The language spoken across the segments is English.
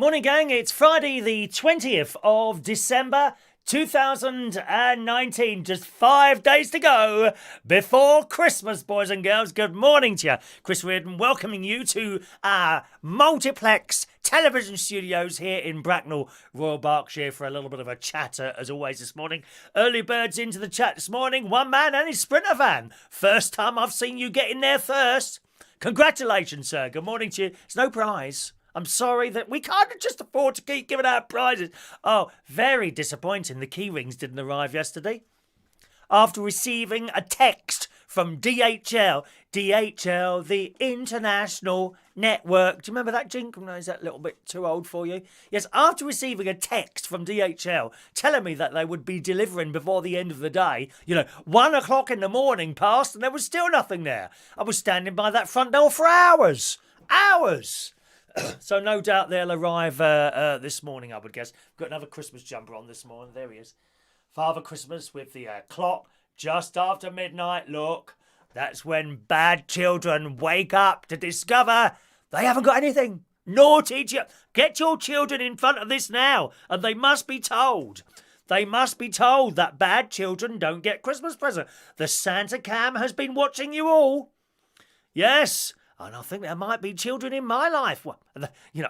Morning, gang. It's Friday, the 20th of December, 2019. Just 5 days to go before Christmas, boys and girls. Good morning to you. Chris Reardon welcoming you to our multiplex television studios here in Bracknell, Royal Berkshire, for a little bit of a chatter, as always, this morning. Early birds into the chat this morning. One man and his Sprinter van. First time I've seen you get in there first. Congratulations, sir. Good morning to you. It's no prize. I'm sorry that we can't just afford to keep giving out prizes. Oh, very disappointing. The key rings didn't arrive yesterday. After receiving a text from DHL, the International Network. Do you remember that jingle? No, is that a little bit too old for you? Yes, after receiving a text from DHL telling me that they would be delivering before the end of the day, 1 o'clock in the morning passed and there was still nothing there. I was standing by that front door for hours. Hours! So no doubt they'll arrive this morning, I would guess. Got another Christmas jumper on this morning. There he is. Father Christmas with the clock just after midnight. Look, that's when bad children wake up to discover they haven't got anything. Naughty children. Get your children in front of this now, and they must be told. They must be told that bad children don't get Christmas presents. The Santa Cam has been watching you all. Yes. And I think there might be children in my life. Well,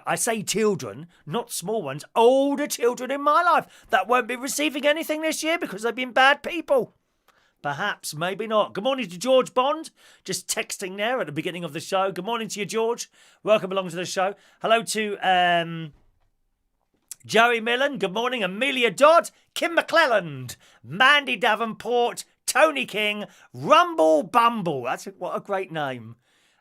I say children, not small ones. Older children in my life that won't be receiving anything this year because they've been bad people. Perhaps, maybe not. Good morning to George Bond. Just texting there at the beginning of the show. Good morning to you, George. Welcome along to the show. Hello to Joey Millen. Good morning. Amelia Dodd. Kim McClelland. Mandy Davenport. Tony King. Rumble Bumble. What a great name.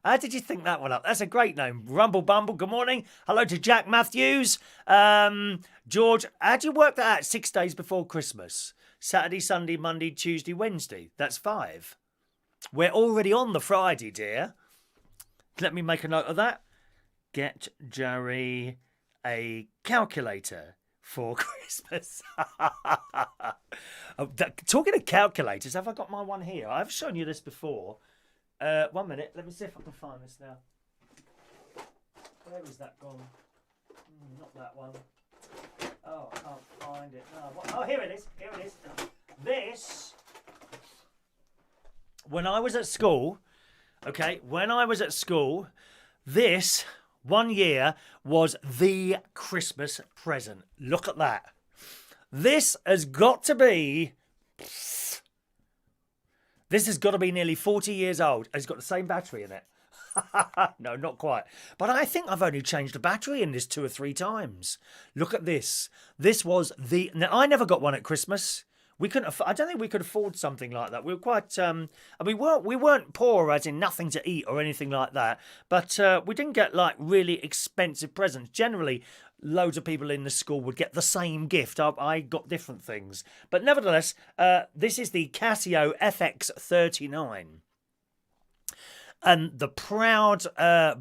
How did you think that one up? That's a great name. Rumble Bumble, good morning. Hello to Jack Matthews. George, how do you work that out 6 days before Christmas? Saturday, Sunday, Monday, Tuesday, Wednesday. That's 5. We're already on the Friday, dear. Let me make a note of that. Get Jerry a calculator for Christmas. Talking of calculators, have I got my one here? I've shown you this before. 1 minute, let me see if I can find this now. Where is that gone? Not that one. Oh, I can't find it. Oh, here it is. This, when I was at school, this 1 year was the Christmas present. Look at that. This has got to be nearly 40 years old. It's got the same battery in it. No, not quite. But I think I've only changed the battery in this 2 or 3 times. Look at this. This was Now, I never got one at Christmas. I don't think we could afford something like that. We were quite. We weren't poor, as in nothing to eat or anything like that. But we didn't get like really expensive presents. Generally, loads of people in the school would get the same gift. I got different things. But nevertheless, this is the Casio FX39. And the proud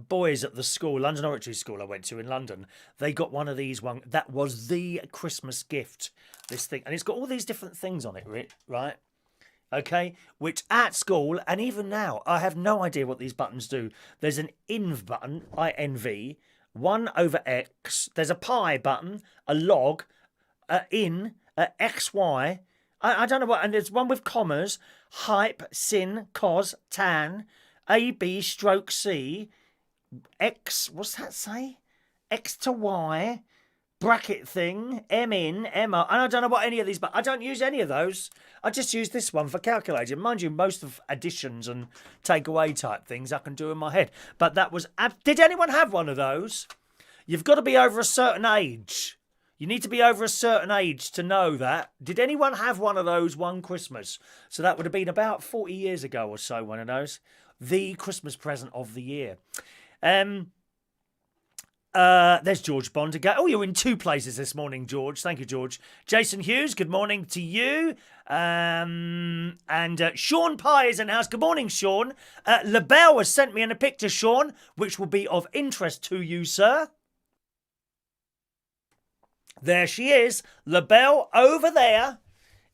boys at the school, London Oratory School I went to in London, they got one of these. That was the Christmas gift, this thing. And it's got all these different things on it, right? Okay, which at school, and even now, I have no idea what these buttons do. There's an INV button, INV, 1/X. There's a pi button, a log, in, XY. I don't know what, and there's one with commas, hype, sin, cos, tan, AB stroke C, X, what's that say? X to Y, bracket thing, M in, M out, and I don't know what any of these, but I don't use any of those. I just use this one for calculating. Mind you, most of additions and takeaway type things I can do in my head. But that was, did anyone have one of those? You've got to be over a certain age. You need to be over a certain age to know that. Did anyone have one of those one Christmas? So that would have been about 40 years ago or so, one of those. The Christmas present of the year. There's George Bond again. Oh, you're in 2 places this morning, George. Thank you, George. Jason Hughes, good morning to you. And Shaun Pye is in the house. Good morning, Shaun. LaBelle has sent me in a picture, Shaun, which will be of interest to you, sir. There she is, LaBelle over there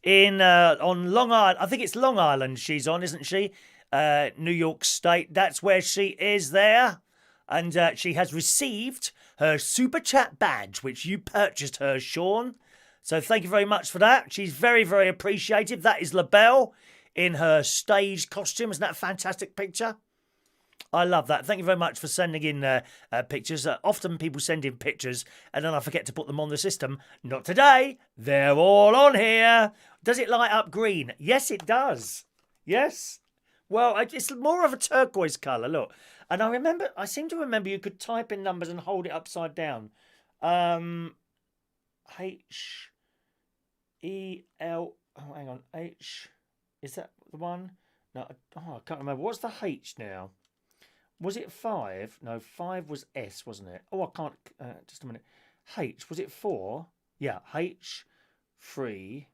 on Long Island. I think it's Long Island she's on, isn't she? New York State. That's where she is there. And she has received her super chat badge, which you purchased her, Shaun. So thank you very much for that. She's very, very appreciative. That is LaBelle in her stage costume. Isn't that a fantastic picture? I love that. Thank you very much for sending in pictures. Often people send in pictures and then I forget to put them on the system. Not today. They're all on here. Does it light up green? Yes, it does. Yes. Well, it's more of a turquoise colour, look. And I seem to remember you could type in numbers and hold it upside down. H-E-L... Oh, hang on. H... Is that the one? No, I can't remember. What's the H now? Was it 5? No, 5 was S, wasn't it? Oh, I can't... just a minute. H, was it 4? Yeah, H 3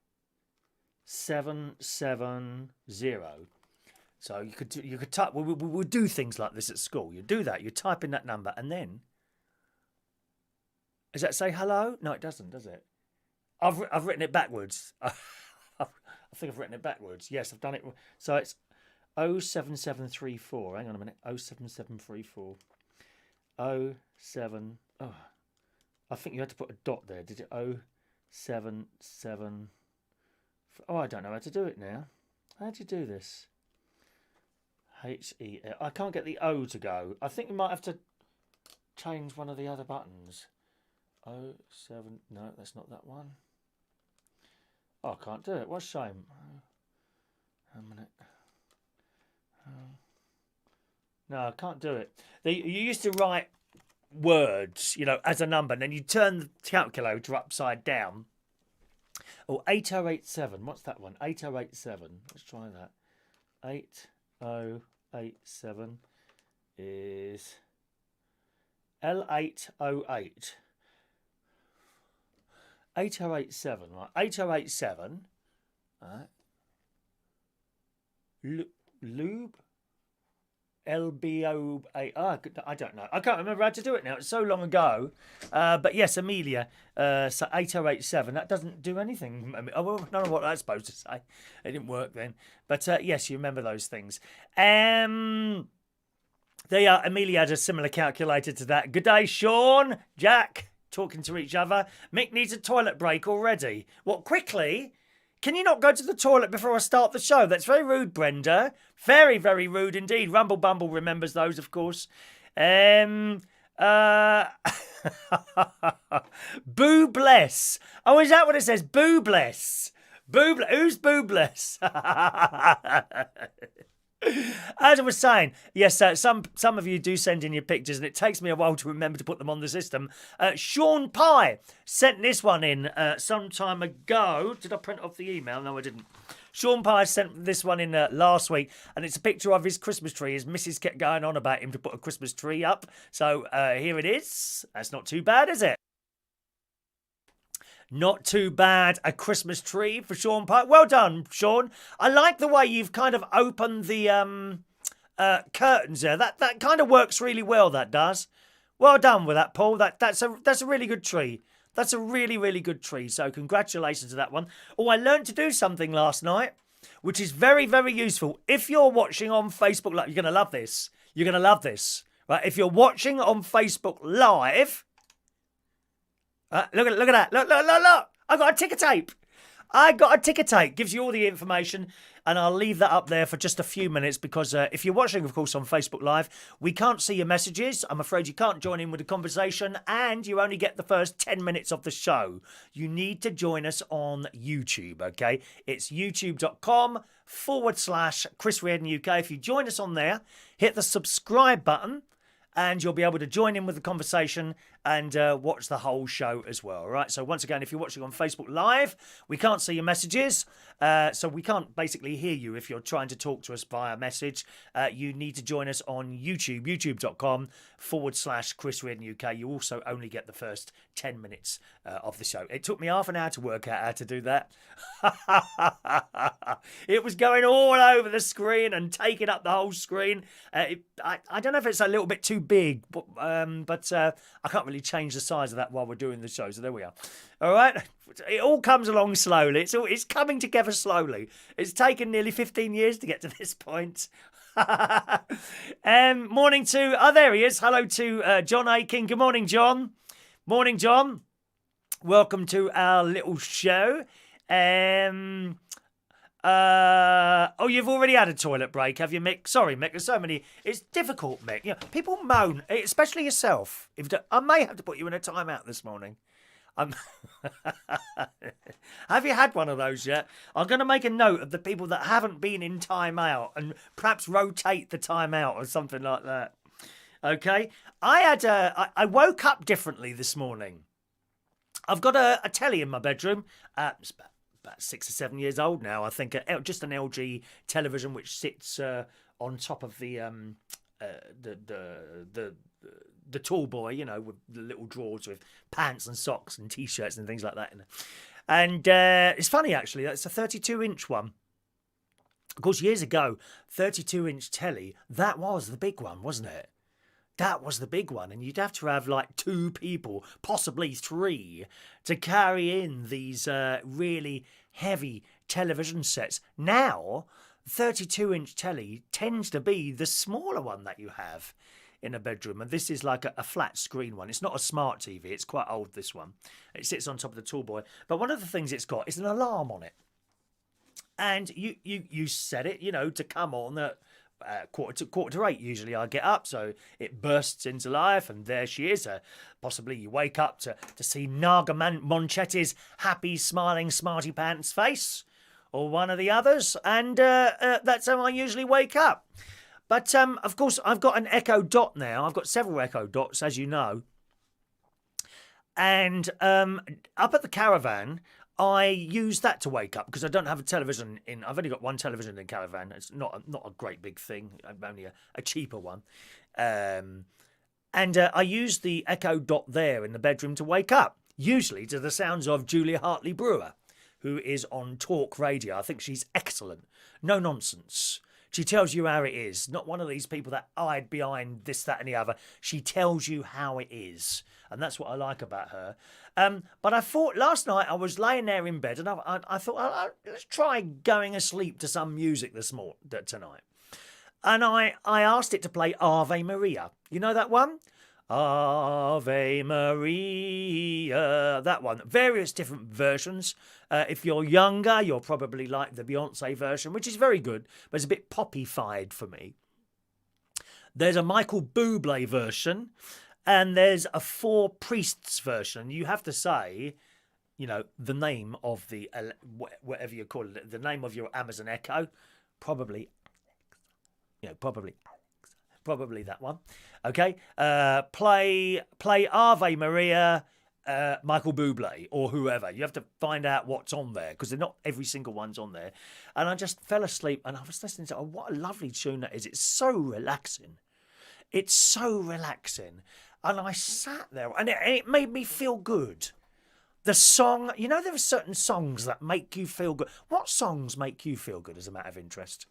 7 7 0. So you could type... We would do things like this at school. You do that. You type in that number and then... Does that say hello? No, it doesn't, does it? I've written it backwards. I think I've written it backwards. Yes, I've done it. So it's 07734. Hang on a minute. 07734. 07. Oh, I think you had to put a dot there. Did it? 077. Oh, I don't know how to do it now. How do you do this? H-E-L. I can't get the O to go. I think you might have to change one of the other buttons. 07. No, that's not that one. Oh, I can't do it. What a shame. A minute. No, I can't do it. You used to write words, as a number, and then you turn the calculator upside down. Oh, 8087. What's that one? 8087. Let's try that. 8087 is L808. 8087, right? 8087. Right. Lube? LBO8. I don't know. I can't remember how to do it now. It's so long ago. But yes, Amelia. So 8087. That doesn't do anything. I don't know what that's supposed to say. It didn't work then. But yes, you remember those things. Amelia had a similar calculator to that. Good day, Shaun. Jack. Talking to each other. Mick needs a toilet break already. What, quickly? Can you not go to the toilet before I start the show? That's very rude, Brenda. Very, very rude indeed. Rumble Bumble remembers those, of course. Boo bless. Oh, is that what it says? Boo bless. Who's boo bless? As I was saying, yes, some of you do send in your pictures, and it takes me a while to remember to put them on the system. Shaun Pye sent this one in some time ago. Did I print off the email? No, I didn't. Shaun Pye sent this one in last week, and it's a picture of his Christmas tree. His missus kept going on about him to put a Christmas tree up. So here it is. That's not too bad, is it? Not too bad, a Christmas tree for Shaun Pye. Well done, Shaun. I like the way you've kind of opened the curtains there. That kind of works really well, that does. Well done with that, Paul. That's a really good tree. That's a really, really good tree. So congratulations to that one. Oh, I learned to do something last night, which is very, very useful. If you're watching on Facebook Live, you're going to love this. You're going to love this. Right? If you're watching on Facebook Live... look at that. Look. I got a Tickertape. Tickertape. Gives you all the information. And I'll leave that up there for just a few minutes because if you're watching, of course, on Facebook Live, we can't see your messages. I'm afraid you can't join in with the conversation and you only get the first 10 minutes of the show. You need to join us on YouTube, okay? It's youtube.com/Chris Reardon UK. If you join us on there, hit the subscribe button and you'll be able to join in with the conversation and watch the whole show as well, all right? So once again, if you're watching on Facebook Live, we can't see your messages, so we can't basically hear you if you're trying to talk to us via message. You need to join us on YouTube, youtube.com/Chris Reardon UK. You also only get the first 10 minutes of the show. It took me half an hour to work out how to do that. It was going all over the screen and taking up the whole screen. I don't know if it's a little bit too big, but I can't really change the size of that while we're doing the show. So there we are. All right. It all comes along slowly. It's coming together slowly. It's taken nearly 15 years to get to this point. Morning to... Oh, there he is. Hello to John Aiken. Good morning, John. Morning, John. Welcome to our little show. You've already had a toilet break, have you, Mick? Sorry, Mick. There's so many. It's difficult, Mick. You know, people moan, especially yourself. I may have to put you in a timeout this morning. Have you had one of those yet? I'm going to make a note of the people that haven't been in timeout and perhaps rotate the timeout or something like that. Okay, I woke up differently this morning. I've got a telly in my bedroom. It's about 6 or 7 years old now, I think. Just an LG television which sits on top of the tall boy, you know, with the little drawers with pants and socks and t-shirts and things like that. And it's funny, actually. It's a 32-inch one. Of course, years ago, 32-inch telly, that was the big one, wasn't it? That was the big one. And you'd have to have like 2 people, possibly 3, to carry in these really heavy television sets. Now, 32-inch telly tends to be the smaller one that you have in a bedroom, and this is like a flat screen one. It's not a smart TV. It's quite old, this one. It sits on top of the tall boy. But one of the things it's got is an alarm on it, and you set it, you know, to come on at quarter to 8. Usually I get up, so it bursts into life, and there she is. Possibly you wake up to see Naga Monchetti's happy, smiling, smarty pants face, or one of the others, and that's how I usually wake up. But, of course, I've got an Echo Dot now. I've got several Echo Dots, as you know. And up at the caravan, I use that to wake up because I don't have a television in. I've only got one television in the caravan. It's not a great big thing. I'm only a cheaper one. And I use the Echo Dot there in the bedroom to wake up, usually to the sounds of Julia Hartley-Brewer, who is on Talk Radio. I think she's excellent. No nonsense. She tells you how it is. Not one of these people that hide behind this, that and the other. She tells you how it is. And that's what I like about her. But I thought last night I was laying there in bed and I thought, let's try going asleep to some music tonight. And I asked it to play Ave Maria. You know that one? Ave Maria, that one. Various different versions. If you're younger, you'll probably like the Beyonce version, which is very good, but it's a bit poppy-fied for me. There's a Michael Bublé version, and there's a Four Priests version. You have to say, you know, the name of the, whatever you call it, the name of your Amazon Echo, probably that one. Okay, play Ave Maria, Michael Bublé or whoever. You have to find out what's on there because they're not every single one's on there. And I just fell asleep and I was listening to, what a lovely tune that is. It's so relaxing. It's so relaxing. And I sat there and it made me feel good. The song, you know, there are certain songs that make you feel good. What songs make you feel good as a matter of interest?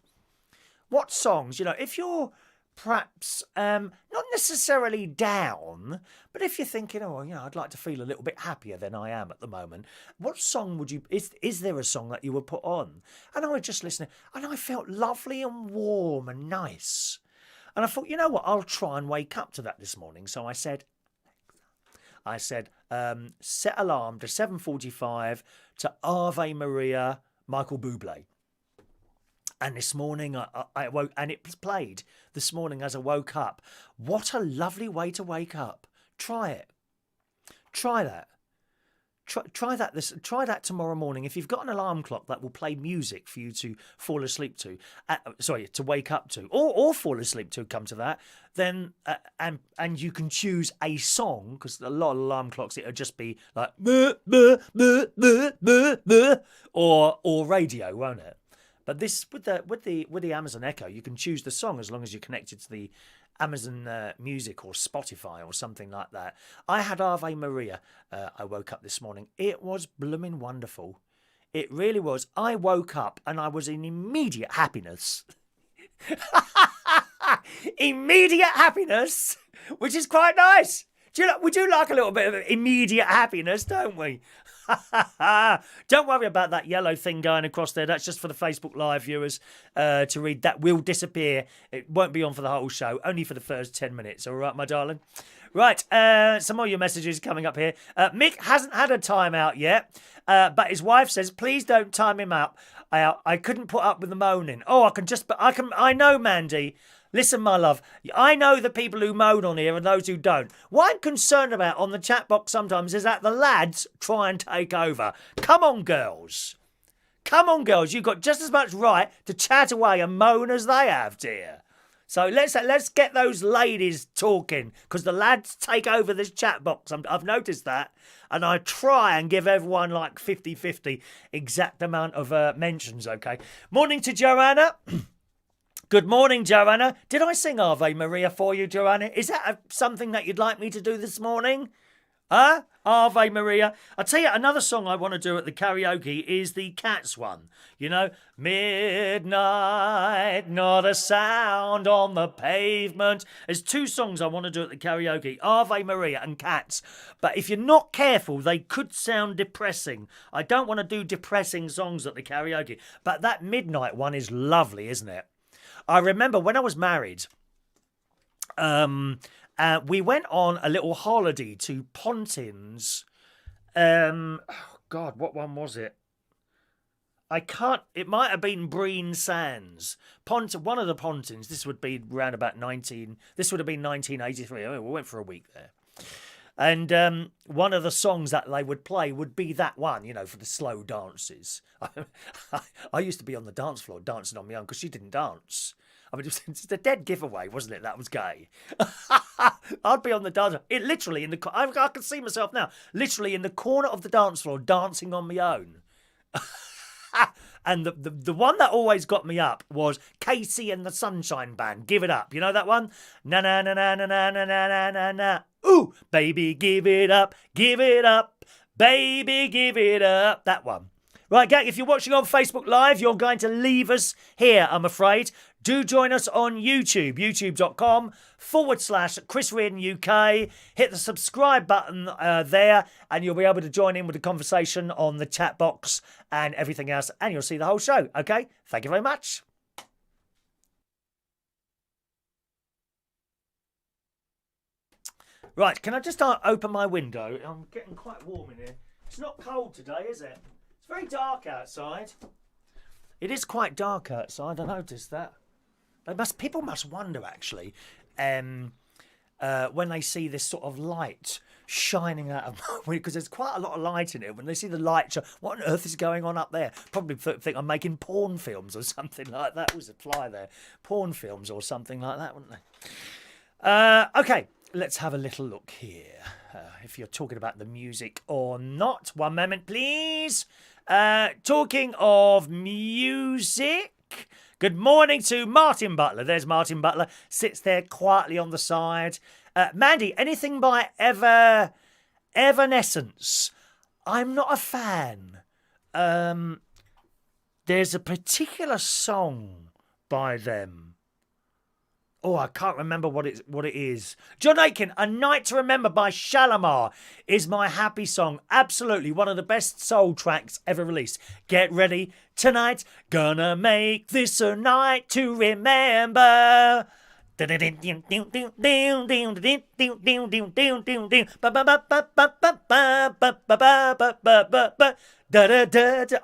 What songs, you know, if you're perhaps not necessarily down, but if you're thinking, oh, you know, I'd like to feel a little bit happier than I am at the moment, what song would you, is there a song that you would put on? And I was just listening and I felt lovely and warm and nice. And I thought, you know what, I'll try and wake up to that this morning. So I said, set alarm to 7:45 to Ave Maria, Michael Bublé. And this morning I woke, and it was played this morning as I woke up. What a lovely way to wake up. Try it. Try that. Try that tomorrow morning. If you've got an alarm clock that will play music for you to fall asleep to, to wake up to, or fall asleep to, come to that, then and you can choose a song, because a lot of alarm clocks it'll just be like or radio, won't it? But this with the Amazon Echo, you can choose the song as long as you're connected to the Amazon Music or Spotify or something like that. I had Ave Maria. I woke up this morning. It was blooming wonderful. It really was. I woke up and I was in immediate happiness. Immediate happiness, which is quite nice. We do like a little bit of immediate happiness, don't we? Don't worry about that yellow thing going across there. That's just for the Facebook Live viewers to read. That will disappear. It won't be on for the whole show, only for the first 10 minutes. All right, my darling? Right, some more of your messages coming up here. Mick hasn't had a timeout yet, but his wife says, please don't time him out. I couldn't put up with the moaning. Oh, I know, Mandy. Listen, my love, I know the people who moan on here and those who don't. What I'm concerned about on the chat box sometimes is that the lads try and take over. Come on, girls. Come on, girls. You've got just as much right to chat away and moan as they have, dear. So let's get those ladies talking, because the lads take over this chat box. I've noticed that. And I try and give everyone like 50-50 exact amount of mentions, okay? Morning to Joanna. Good morning, Joanna. Did I sing Ave Maria for you, Joanna? Is that something that you'd like me to do this morning? Huh? Ave Maria. I'll tell you, another song I want to do at the karaoke is the Cats one. You know, midnight, not a sound on the pavement. There's two songs I want to do at the karaoke, Ave Maria and Cats. But if you're not careful, they could sound depressing. I don't want to do depressing songs at the karaoke. But that midnight one is lovely, isn't it? I remember when I was married, we went on a little holiday to Pontins. Oh God, what one was it? It might have been Breen Sands. One of the Pontins. This would be around about 1983. We went for a week there. And one of the songs that they would play would be that one, you know, for the slow dances. I used to be on the dance floor dancing on my own because she didn't dance. I mean, it's a dead giveaway, wasn't it? That was gay. I'd be on the dance floor. It literally I can see myself now, literally in the corner of the dance floor dancing on my own. And the one that always got me up was Casey and the Sunshine Band. Give it up. You know that one? Na na na na na na na na na na. Ooh, baby, give it up, baby, give it up. That one. Right, gang, if you're watching on Facebook Live, you're going to leave us here, I'm afraid. Do join us on YouTube, youtube.com/Chris Reardon UK. Hit the subscribe button there, and you'll be able to join in with the conversation on the chat box and everything else, and you'll see the whole show, okay? Thank you very much. Right, can I just open my window? I'm getting quite warm in here. It's not cold today, is it? It's very dark outside. It is quite dark outside, I noticed that. People must wonder, actually, when they see this sort of light shining out of my window, because there's quite a lot of light in it. When they see the light, what on earth is going on up there? Probably think I'm making porn films or something like that. Was a fly there? Porn films or something like that, wouldn't they? Okay. Let's have a little look here. If you're talking about the music or not. One moment, please. Talking of music. Good morning to Martin Butler. There's Martin Butler. Sits there quietly on the side. Mandy, anything by Evanescence? I'm not a fan. There's a particular song by them. Oh, I can't remember what it is. John Aiken, A Night to Remember by Shalamar is my happy song. Absolutely one of the best soul tracks ever released. Get ready tonight, gonna make this a night to remember.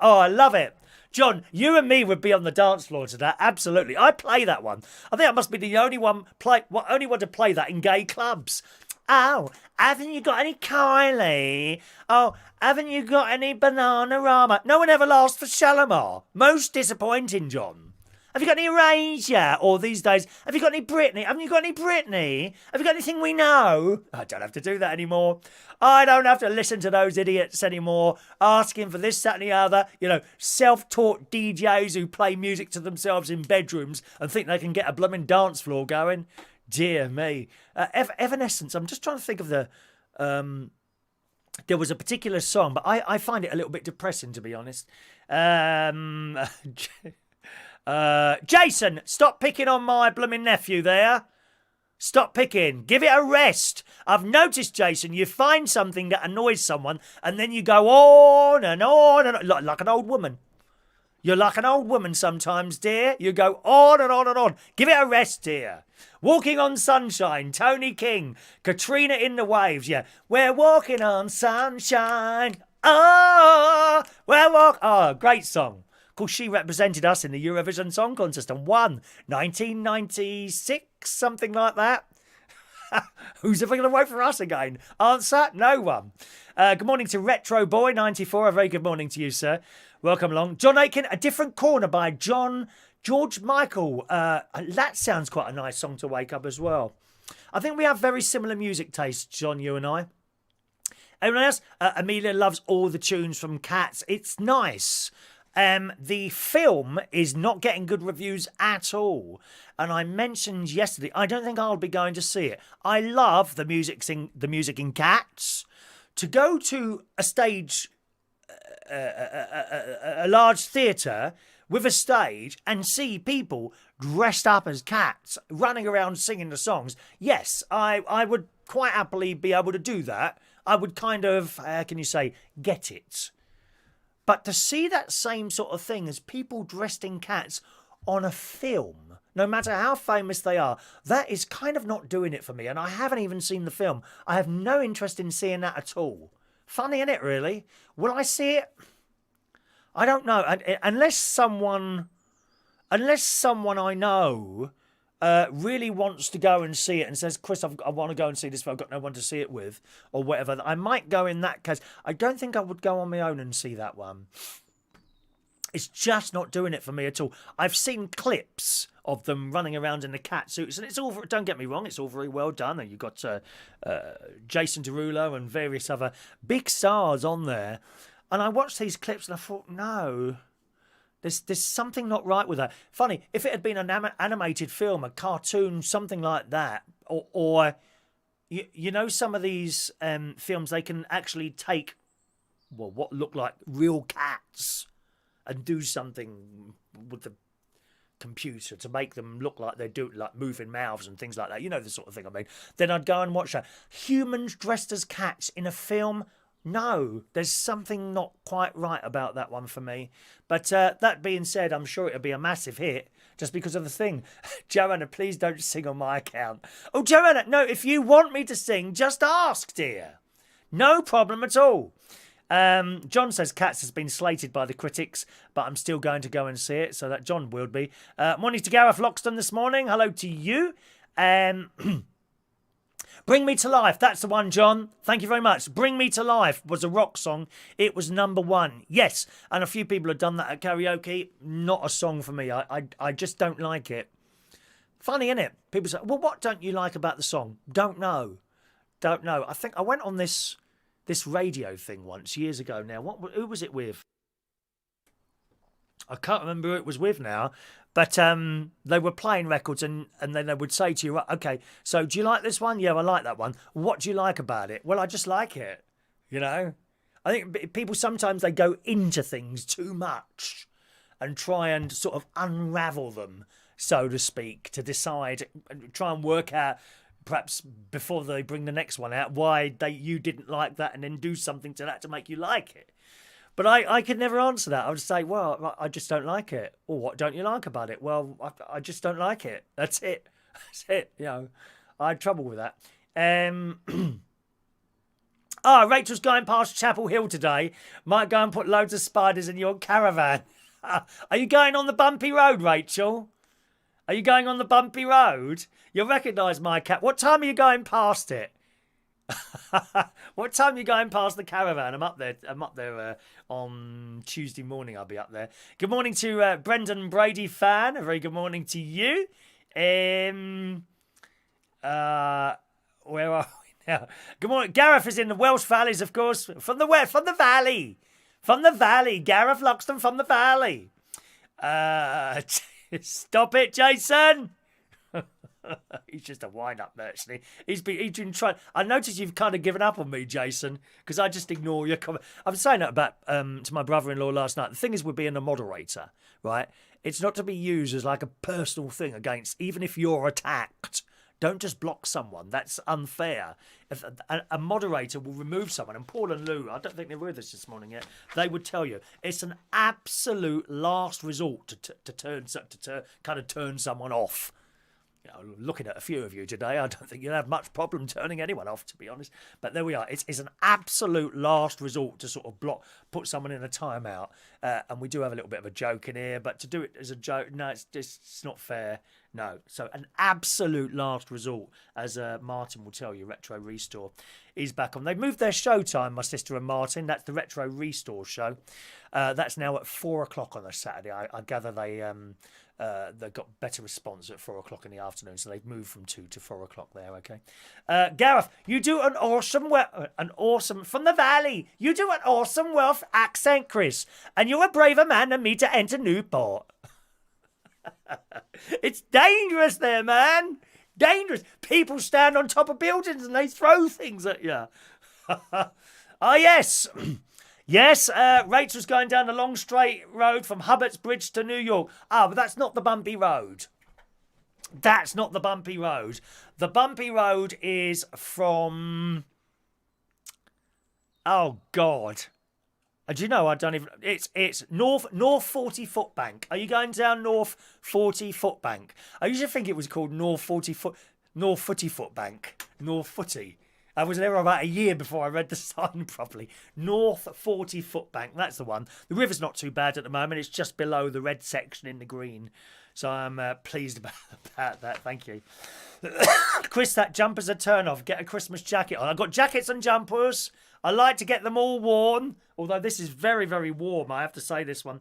Oh, I love it. John, you and me would be on the dance floor to that. Absolutely. I play that one. I think I must be the only one to play that in gay clubs. Oh, haven't you got any Kylie? Oh, haven't you got any Bananarama? No one ever asked for Shalamar. Most disappointing, John. Have you got any Erasure? Or these days, have you got any Britney? Haven't you got any Britney? Have you got anything we know? I don't have to do that anymore. I don't have to listen to those idiots anymore, asking for this, that and the other. You know, self-taught DJs who play music to themselves in bedrooms and think they can get a blooming dance floor going. Dear me. Evanescence, I'm just trying to think of the... there was a particular song, but I find it a little bit depressing, to be honest. Jason, stop picking on my blooming nephew there. Stop picking. Give it a rest. I've noticed, Jason, you find something that annoys someone and then you go on and on and on, like an old woman. You're like an old woman sometimes, dear. You go on and on and on. Give it a rest, dear. Walking on Sunshine, Tony King. Katrina in the Waves, yeah. We're walking on sunshine. Oh, great song. Of course, she represented us in the Eurovision Song Contest and won 1996, something like that. Who's ever going to vote for us again? Answer, no one. Good morning to Retro Boy 94. A very good morning to you, sir. Welcome along. John Aiken, A Different Corner by George Michael. That sounds quite a nice song to wake up as well. I think we have very similar music tastes, John, you and I. Everyone else? Amelia loves all the tunes from Cats. It's nice. The film is not getting good reviews at all. And I mentioned yesterday, I don't think I'll be going to see it. I love the music in Cats. To go to a stage, a large theatre with a stage and see people dressed up as cats running around singing the songs, yes, I would quite happily be able to do that. I would kind of, how can you say, get it. But to see that same sort of thing as people dressed in cats on a film, no matter how famous they are, that is kind of not doing it for me. And I haven't even seen the film. I have no interest in seeing that at all. Funny, isn't it, really? Will I see it? I don't know. Unless someone I know really wants to go and see it and says, Chris, I want to go and see this, but I've got no one to see it with, or whatever, I might go in that case. I don't think I would go on my own and see that one. It's just not doing it for me at all. I've seen clips of them running around in the cat suits, and it's all, don't get me wrong, it's all very well done. And you've got Jason Derulo and various other big stars on there. And I watched these clips and I thought, no, there's something not right with that. Funny, if it had been an animated film, a cartoon, something like that, or you know, some of these films, they can actually take, well, what look like real cats and do something with the computer to make them look like they do, like moving mouths and things like that. You know, the sort of thing I mean. Then I'd go and watch that. Humans dressed as cats in a film, no, there's something not quite right about that one for me. But that being said, I'm sure it'll be a massive hit just because of the thing. Joanna, please don't sing on my account. Oh, Joanna, no, if you want me to sing, just ask, dear. No problem at all. John says Cats has been slated by the critics, but I'm still going to go and see it, so that John will be. Morning to Gareth Loxton this morning. Hello to you. Bring Me to Life, that's the one, John. Thank you very much. Bring Me to Life was a rock song. It was number one. Yes, and a few people have done that at karaoke. Not a song for me. I just don't like it. Funny, isn't it? People say, well, what don't you like about the song? Don't know. I think I went on this radio thing once, years ago now. Who was it with? I can't remember who it was with now. But they were playing records and then they would say to you, okay, so do you like this one? Yeah, I like that one. What do you like about it? Well, I just like it, you know? I think people sometimes they go into things too much and try and sort of unravel them, so to speak, to decide, try and work out, perhaps before they bring the next one out, why you didn't like that and then do something to that to make you like it. But I could never answer that. I would say, well, I just don't like it. Or what don't you like about it? Well, I just don't like it. That's it. That's it. You know, I had trouble with that. Rachel's going past Chapel Hill today. Might go and put loads of spiders in your caravan. Are you going on the bumpy road, Rachel? Are you going on the bumpy road? You'll recognise my cat. What time are you going past it? What time are you going past the caravan? I'm up there on Tuesday morning. I'll be up there. Good morning to Brendan Brady fan. A very good morning to you. Where are we now? Good morning. Gareth is in the Welsh Valleys, of course. From the valley. Gareth Loxton from the valley. Stop it, Jason. He's just a wind-up, actually. He's been trying. I noticed you've kind of given up on me, Jason, because I just ignore your comment. I was saying that about to my brother-in-law last night. The thing is with being a moderator, right? It's not to be used as like a personal thing against, even if you're attacked. Don't just block someone. That's unfair. If a moderator will remove someone, and Paul and Lou, I don't think they're with us this morning yet, they would tell you it's an absolute last resort to kind of turn someone off. You know, looking at a few of you today, I don't think you'll have much problem turning anyone off, to be honest. But there we are. It's an absolute last resort to sort of put someone in a timeout. And we do have a little bit of a joke in here, but to do it as a joke, no, it's not fair. No. So an absolute last resort, as Martin will tell you, Retro Restore is back on. They've moved their show time, my sister and Martin. That's the Retro Restore show. That's now at 4 o'clock on a Saturday. I gather they've got better response at 4 o'clock in the afternoon, so they've moved from 2 to 4 o'clock there, okay? Gareth, you do an awesome, from the valley, you do an awesome Welsh accent, Chris, and you're a braver man than me to enter Newport. It's dangerous there, man. Dangerous. People stand on top of buildings and they throw things at you. Oh, yes. Yes, Rachel's going down the long straight road from Hubbart's Bridge to New York. Ah, but that's not the bumpy road. That's not the bumpy road. The bumpy road is from... Oh, God. Do you know, I don't even... It's North 40 Foot Bank. Are you going down North 40 Foot Bank? I used to think it was called North Footy Foot Bank. North Footy. I was there about a year before I read the sign properly. North 40 Foot Bank, that's the one. The river's not too bad at the moment. It's just below the red section in the green. So I'm pleased about that. Thank you. Chris, that jumper's a turn-off. Get a Christmas jacket on. I've got jackets and jumpers. I like to get them all worn. Although this is very, very warm, I have to say this one.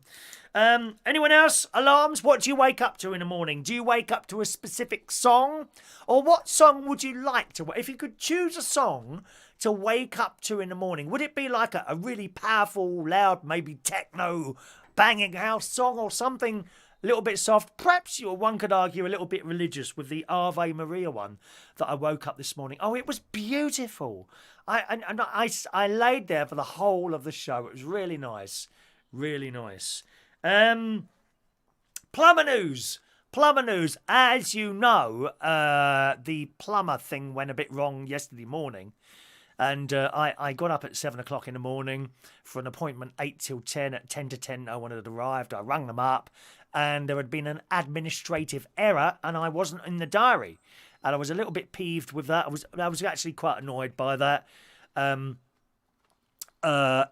Anyone else? Alarms? What do you wake up to in the morning? Do you wake up to a specific song? Or what song would you like to... If you could choose a song to wake up to in the morning, would it be like a really powerful, loud, maybe techno, banging house song or something a little bit soft? Perhaps one could argue a little bit religious with the Ave Maria one that I woke up this morning. Oh, it was beautiful. I laid there for the whole of the show. It was really nice. Really nice. Plumber news. Plumber news. As you know, the plumber thing went a bit wrong yesterday morning. And I got up at 7 o'clock in the morning for an appointment 8 till 10. At 10 to 10, no one had arrived. I rang them up. And there had been an administrative error. And I wasn't in the diary. And I was a little bit peeved with that. I was actually quite annoyed by that. And I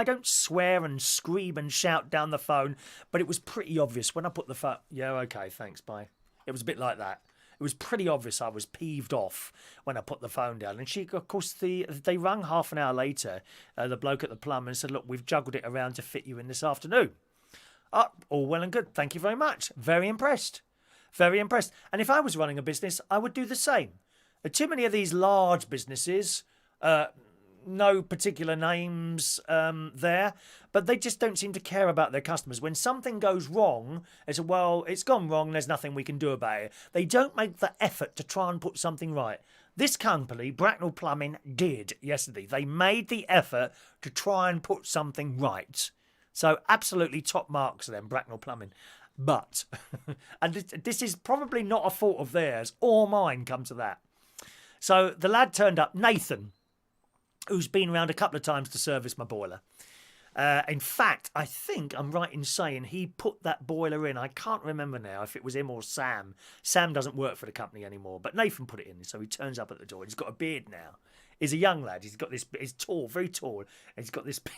don't swear and scream and shout down the phone, but it was pretty obvious when I put the phone. Yeah, okay, thanks, bye. It was a bit like that. It was pretty obvious I was peeved off when I put the phone down. And she, of course, they rang half an hour later, the bloke at the plumber, and said, look, we've juggled it around to fit you in this afternoon. Oh, all well and good. Thank you very much. Very impressed. Very impressed. And if I was running a business, I would do the same. Too many of these large businesses, no particular names there, but they just don't seem to care about their customers. When something goes wrong, it's it's gone wrong, there's nothing we can do about it. They don't make the effort to try and put something right. This company, Bracknell Plumbing, did yesterday. They made the effort to try and put something right. So absolutely top marks to them, Bracknell Plumbing. But, and this is probably not a fault of theirs or mine, come to that. So the lad turned up, Nathan, who's been around a couple of times to service my boiler. In fact, I think I'm right in saying he put that boiler in. I can't remember now if it was him or Sam. Sam doesn't work for the company anymore, but Nathan put it in. So he turns up at the door. He's got a beard now. He's a young lad. He's got this. He's tall, very tall. And he's got this beard.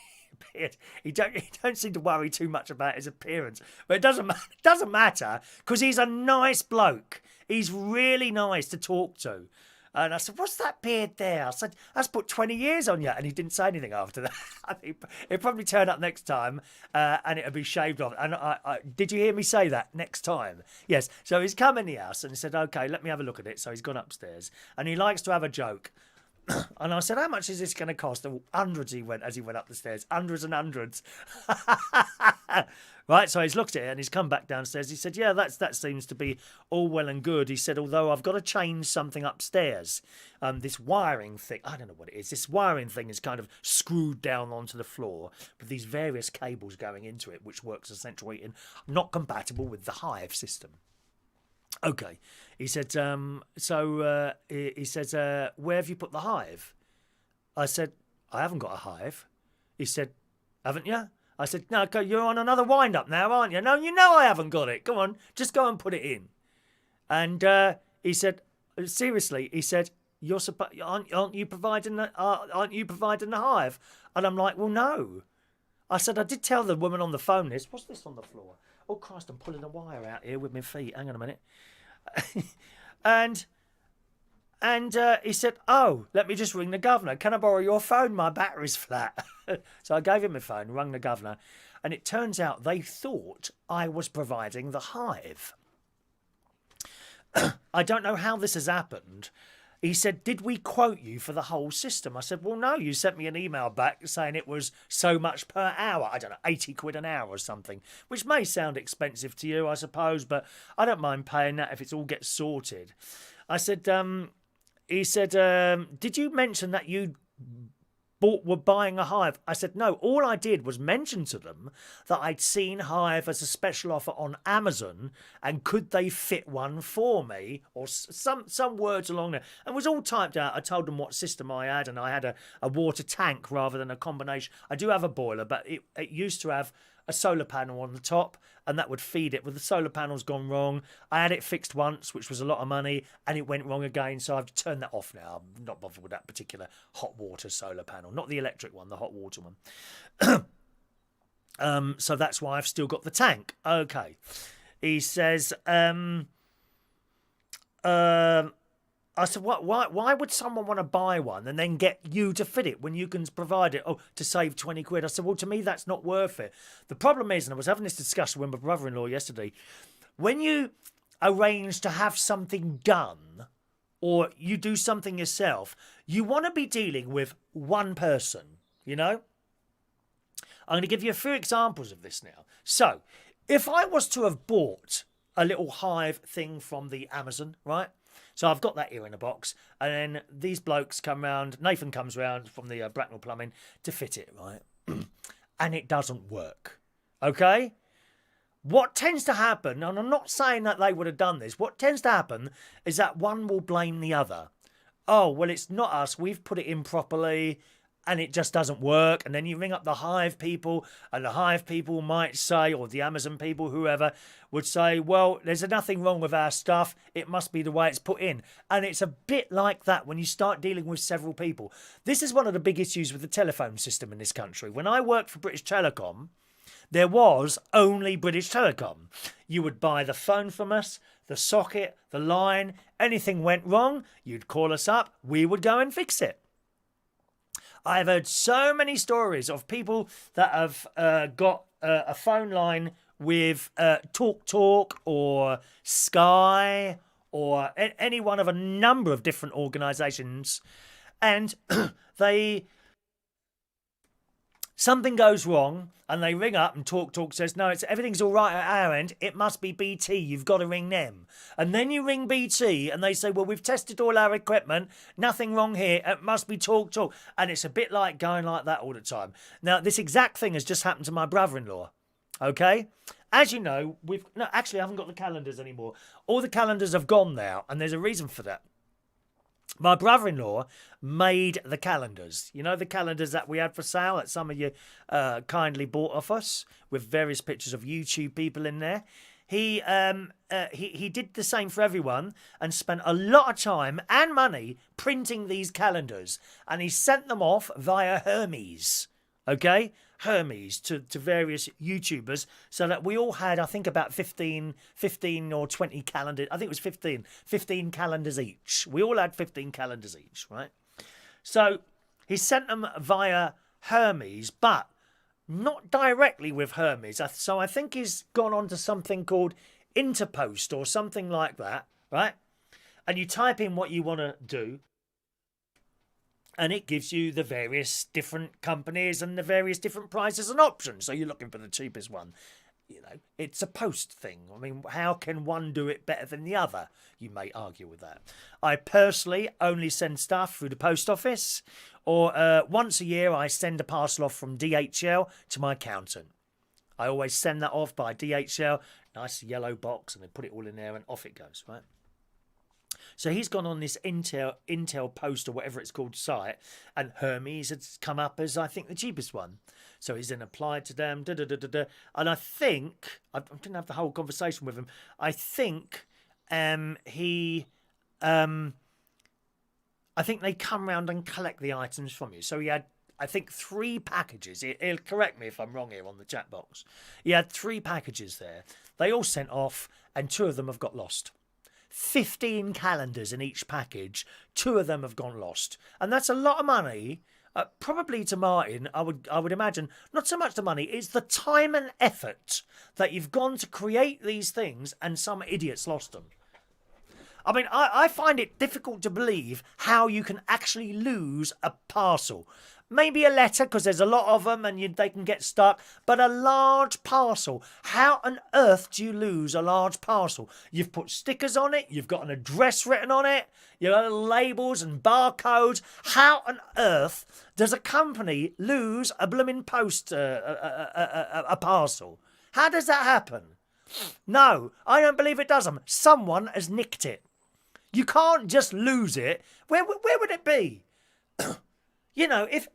He don't seem to worry too much about his appearance, but it doesn't matter because he's a nice bloke. He's really nice to talk to. And I said, what's that beard there? I said, that's put 20 years on you. And he didn't say anything after that. I think he'll probably turn up next time and it'll be shaved off. And did you hear me say that? Next time? Yes. So he's come in the house and he said, okay, let me have a look at it. So he's gone upstairs and he likes to have a joke. And I said, how much is this going to cost? Hundreds he went as he went up the stairs. Hundreds and hundreds. Right, so he's looked at it and he's come back downstairs. He said, yeah, that seems to be all well and good. He said, although I've got to change something upstairs. This wiring thing, I don't know what it is. This wiring thing is kind of screwed down onto the floor with these various cables going into it, which works as central heating, not compatible with the Hive system. Okay. He said, he says, where have you put the hive? I said, I haven't got a hive. He said, haven't you? I said, no, you're on another wind-up now, aren't you? No, you know I haven't got it. Come on, just go and put it in. And he said, seriously, he said, aren't you providing the hive? And I'm like, well, no. I said, I did tell the woman on the phone this. What's this on the floor? Oh, Christ, I'm pulling a wire out here with my feet. Hang on a minute. and he said, oh, let me just ring the governor. Can I borrow your phone? My battery's flat. So I gave him my phone, rung the governor. And it turns out they thought I was providing the hive. I don't know how this has happened. He said, did we quote you for the whole system? I said, well, no, you sent me an email back saying it was so much per hour. I don't know, 80 quid an hour or something, which may sound expensive to you, I suppose, but I don't mind paying that if it all gets sorted. I said, he said, did you mention that you were buying a hive? I said, no, all I did was mention to them that I'd seen hive as a special offer on Amazon and could they fit one for me, or some words along there, and it was all typed out. I told them what system I had, and I had a water tank rather than a combination. I do have a boiler, but it used to have a solar panel on the top, and that would feed it. Well, the solar panel's gone wrong. I had it fixed once, which was a lot of money, and it went wrong again, so I've turned that off now. I'm not bothered with that particular hot water solar panel. Not the electric one, the hot water one. So that's why I've still got the tank. Okay. He says, I said, why would someone want to buy one and then get you to fit it when you can provide it to save 20 quid? I said, well, to me, that's not worth it. The problem is, and I was having this discussion with my brother-in-law yesterday, when you arrange to have something done or you do something yourself, you want to be dealing with one person, you know? I'm going to give you a few examples of this now. So, if I was to have bought a little hive thing from the Amazon, right? So I've got that here in a box, and then these blokes come round, Nathan comes round from the Bracknell Plumbing to fit it, right? And it doesn't work, okay? What tends to happen, and I'm not saying that they would have done this, what tends to happen is that one will blame the other. Oh, well, it's not us, we've put it in properly, and it just doesn't work. And then you ring up the hive people, and the hive people might say, or the Amazon people, whoever, would say, well, there's nothing wrong with our stuff. It must be the way it's put in. And it's a bit like that when you start dealing with several people. This is one of the big issues with the telephone system in this country. When I worked for British Telecom, there was only British Telecom. You would buy the phone from us, the socket, the line. Anything went wrong, you'd call us up. We would go and fix it. I've heard so many stories of people that have got a phone line with TalkShow or Sky or any one of a number of different organisations, and something goes wrong and they ring up and TalkShow says, no, everything's all right at our end. It must be BT. You've got to ring them. And then you ring BT and they say, well, we've tested all our equipment. Nothing wrong here. It must be TalkShow. And it's a bit like going like that all the time. Now, this exact thing has just happened to my brother-in-law. Okay? As you know, actually, I haven't got the calendars anymore. All the calendars have gone now, and there's a reason for that. My brother-in-law made the calendars. You know, the calendars that we had for sale that some of you kindly bought off us with various pictures of YouTube people in there. He did the same for everyone and spent a lot of time and money printing these calendars. And he sent them off via Hermes. Okay? Hermes to various YouTubers, so that we all had, I think, about 15 or 20 calendars. I think it was 15 calendars each. We all had 15 calendars each, right? So he sent them via Hermes, but not directly with Hermes. So I think he's gone on to something called Interpost or something like that, right? And you type in what you want to do, and it gives you the various different companies and the various different prices and options. So you're looking for the cheapest one. You know, it's a post thing. I mean, how can one do it better than the other? You may argue with that. I personally only send stuff through the post office, or once a year I send a parcel off from DHL to my accountant. I always send that off by DHL. nice yellow box, and they put it all in there, and off it goes, right? So he's gone on this Intel Post or whatever it's called site, and Hermes has come up as, I think, the cheapest one. So he's then applied to them, and I think, I didn't have the whole conversation with him, I think I think they come round and collect the items from you. So he had, I think, 3 packages. He'll correct me if I'm wrong here on the chat box. He had 3 packages there. They all sent off, and 2 of them have got lost. 15 calendars in each package. 2 of them have gone lost. And that's a lot of money. Probably to Martin, I would imagine, not so much the money, it's the time and effort that you've gone to create these things, and some idiots lost them. I mean, I find it difficult to believe how you can actually lose a parcel. Maybe a letter, because there's a lot of them and they can get stuck. But a large parcel. How on earth do you lose a large parcel? You've put stickers on it. You've got an address written on it. You've got labels and barcodes. How on earth does a company lose a blooming post, a parcel? How does that happen? No, I don't believe it does them. Someone has nicked it. You can't just lose it. Where would it be? You know, if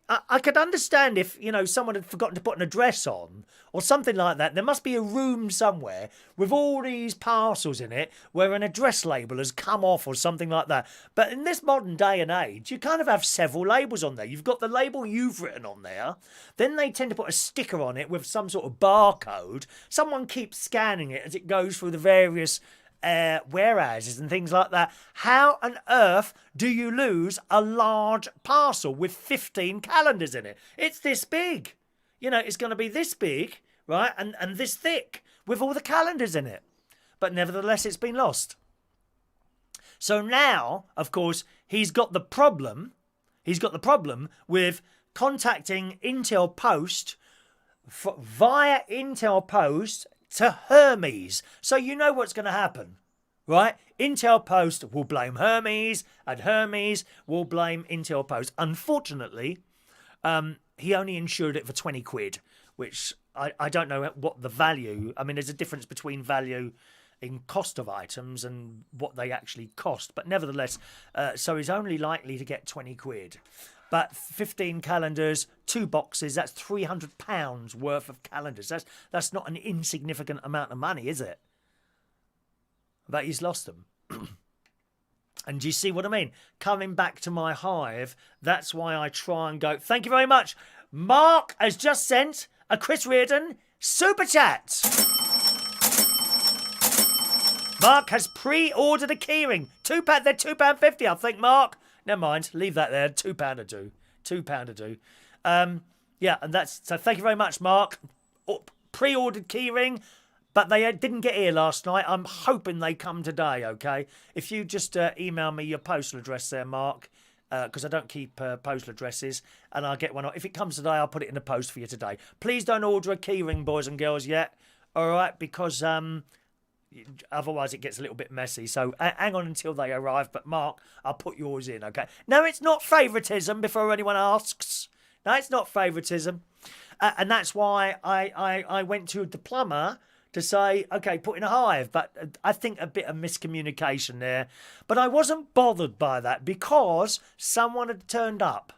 I could understand if, you know, someone had forgotten to put an address on or something like that. There must be a room somewhere with all these parcels in it where an address label has come off or something like that. But in this modern day and age, you kind of have several labels on there. You've got the label you've written on there. Then they tend to put a sticker on it with some sort of barcode. Someone keeps scanning it as it goes through the various warehouses and things like that. How on earth do you lose a large parcel with 15 calendars in it? It's this big. You know, it's going to be this big, right? And this thick with all the calendars in it. But nevertheless, it's been lost. So now, of course, he's got the problem. He's got the problem with contacting Intel Post via Intel Post to Hermes. So you know what's going to happen, right? Intel Post will blame Hermes, and Hermes will blame Intel Post. Unfortunately, he only insured it for 20 quid, which I don't know what the value... I mean, there's a difference between value in cost of items and what they actually cost. But nevertheless, so he's only likely to get 20 quid. But 15 calendars, 2 boxes, that's £300 worth of calendars. That's not an insignificant amount of money, is it? But he's lost them. And do you see what I mean? Coming back to my hive, that's why I try and go. Thank you very much. Mark has just sent a Chris Reardon super chat. Mark has pre-ordered a keyring. £2, they're £2.50, I think, Mark. Never mind, leave that there. £2 a do. £2 a do. Yeah, and that's... So thank you very much, Mark. Pre-ordered keyring, but they didn't get here last night. I'm hoping they come today, okay? If you just email me your postal address there, Mark, because I don't keep postal addresses, and I'll get one. If it comes today, I'll put it in the post for you today. Please don't order a keyring, boys and girls, yet. All right, because... otherwise it gets a little bit messy, so hang on until they arrive. But Mark, I'll put yours in, okay? No, it's not favouritism, before anyone asks. No, it's not favouritism. And that's why I went to the plumber to say, okay, put in a hive. But I think a bit of miscommunication there. But I wasn't bothered by that because someone had turned up.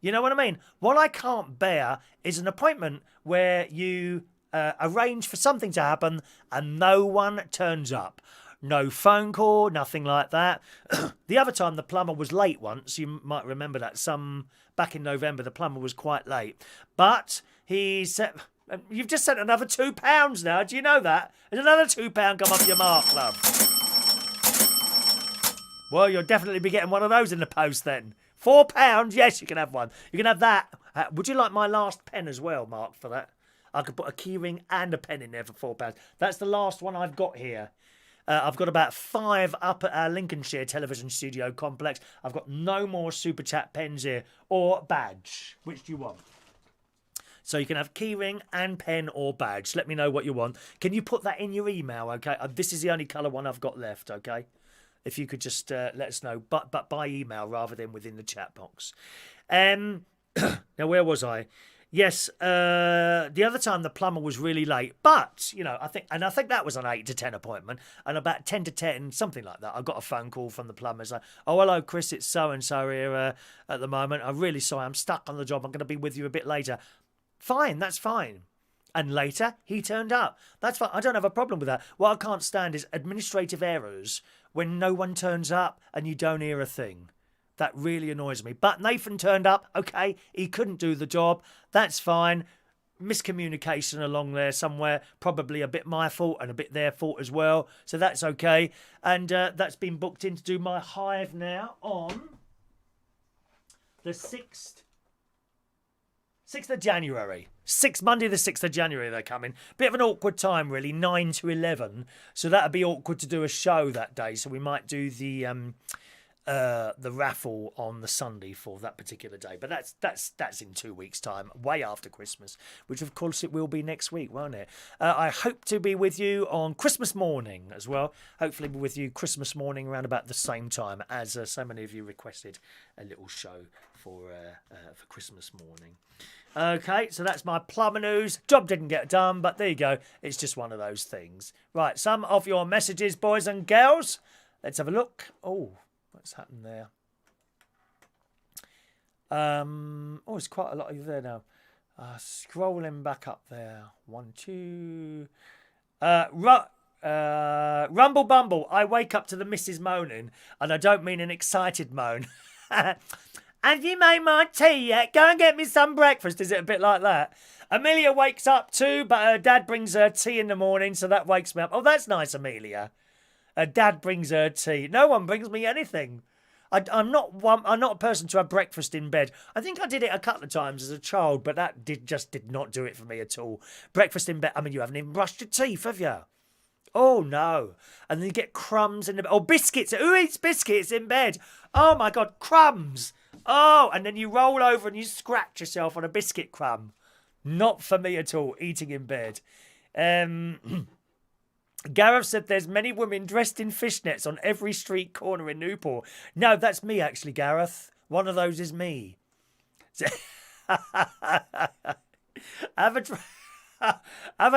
You know what I mean? What I can't bear is an appointment where you... arrange for something to happen and no one turns up. No phone call, nothing like that. The other time the plumber was late once, you might remember that, back in November, the plumber was quite late. But he said, you've just sent another £2 now, do you know that? There's another £2 come off your mark, love. Well, you'll definitely be getting one of those in the post then. £4, yes, you can have one. You can have that. Would you like my last pen as well, Mark, for that? I could put a keyring and a pen in there for £4. That's the last one I've got here. I've got about 5 up at our Lincolnshire television studio complex. I've got no more super chat pens here. Or badge. Which do you want? So you can have keyring and pen or badge. Let me know what you want. Can you put that in your email, okay? This is the only colour one I've got left, okay? If you could just let us know. But by email rather than within the chat box. Now, where was I? Yes, the other time the plumber was really late, but I think that was an 8 to 10 appointment, and about 10 to 10, something like that, I got a phone call from the plumber saying, "Oh, hello, Chris, it's so and so here at the moment. I'm really sorry, I'm stuck on the job. I'm going to be with you a bit later." Fine, that's fine. And later he turned up. That's fine. I don't have a problem with that. What I can't stand is administrative errors when no one turns up and you don't hear a thing. That really annoys me. But Nathan turned up. Okay, he couldn't do the job. That's fine. Miscommunication along there somewhere. Probably a bit my fault and a bit their fault as well. So that's okay. And that's been booked in to do my hive now on the 6th of January. Monday the 6th of January they're coming. Bit of an awkward time really, 9 to 11. So that'd be awkward to do a show that day. So we might do the raffle on the Sunday for that particular day, but that's in 2 weeks' time, way after Christmas, which of course it will be next week, won't it? I hope to be with you on Christmas morning as well. Hopefully be with you Christmas morning around about the same time, as so many of you requested a little show for Christmas morning. Okay, so that's my plumber news. Job didn't get done, but there you go. It's just one of those things. Right, some of your messages, boys and girls. Let's have a look. Oh, what's happened there? It's quite a lot of you there now. Scrolling back up there. 1, 2. Rumble Bumble. I wake up to the missus moaning, and I don't mean an excited moan. "Have you made my tea yet? Go and get me some breakfast." Is it a bit like that? Amelia wakes up too, but her dad brings her tea in the morning, so that wakes me up. Oh, that's nice, Amelia. Her dad brings her tea. No one brings me anything. I'm not a person to have breakfast in bed. I think I did it a couple of times as a child, but that did not do it for me at all. Breakfast in bed. I mean, you haven't even brushed your teeth, have you? Oh, no. And then you get crumbs in the bed. Oh, biscuits. Who eats biscuits in bed? Oh, my God. Crumbs. Oh, and then you roll over and you scratch yourself on a biscuit crumb. Not for me at all, eating in bed. Gareth said there's many women dressed in fishnets on every street corner in Newport. No, that's me, actually, Gareth. One of those is me. Have a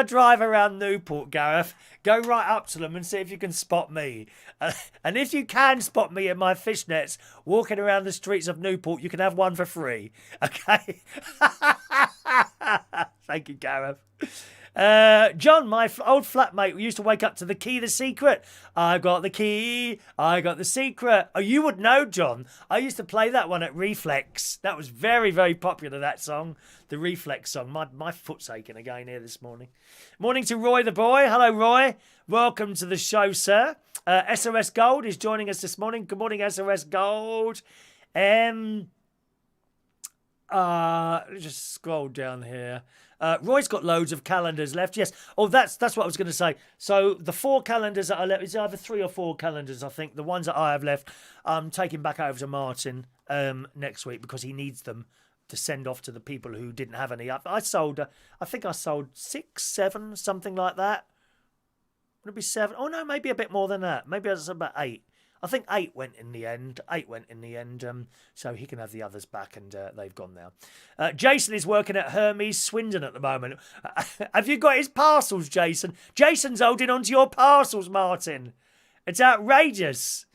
drive around Newport, Gareth. Go right up to them and see if you can spot me. And if you can spot me in my fishnets walking around the streets of Newport, you can have one for free. Okay? Thank you, Gareth. John, my old flatmate, used to wake up to the key, the secret. I got the key, I got the secret. Oh, you would know, John. I used to play that one at Reflex. That was very, very popular, that song. The Reflex song. My foot's aching again here this morning. Morning to Roy the boy. Hello, Roy. Welcome to the show, sir. SOS Gold is joining us this morning. Good morning, SOS Gold. Let's just scroll down here. Roy's got loads of calendars left. Yes. Oh, that's what I was going to say. So the 4 calendars that I left, it's either 3 or 4 calendars, I think. The ones that I have left, I'm taking back over to Martin next week because he needs them to send off to the people who didn't have any. I think I sold 6, 7, something like that. Would it be 7? Oh, no, maybe a bit more than that. Maybe it's about 8. I think 8 went in the end. So he can have the others back, and they've gone now. Jason is working at Hermes Swindon at the moment. Have you got his parcels, Jason? Jason's holding on to your parcels, Martin. It's outrageous.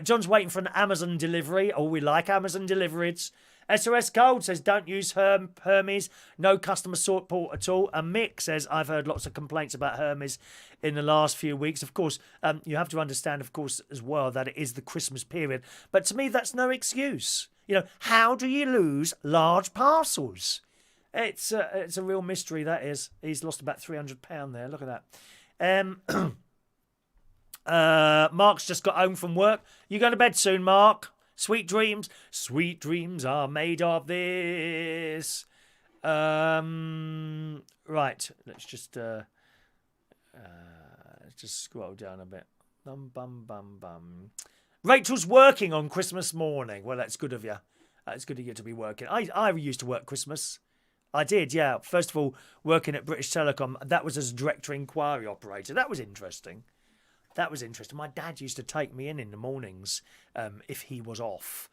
John's waiting for an Amazon delivery. Oh, we like Amazon deliveries. SOS Gold says, don't use Hermes. No customer support at all. And Mick says, I've heard lots of complaints about Hermes in the last few weeks. Of course, you have to understand, of course, as well, that it is the Christmas period. But to me, that's no excuse. How do you lose large parcels? It's a real mystery, that is. He's lost about £300 there. Look at that. Mark's just got home from work. You going to bed soon, Mark? Sweet dreams. Sweet dreams are made of this. Right. Let's just scroll down a bit. Bum. Rachel's working on Christmas morning. Well, that's good of you. It's good of you to be working. I used to work Christmas. I did, yeah. First of all, working at British Telecom. That was as a director inquiry operator. That was interesting. My dad used to take me in the mornings if he was off.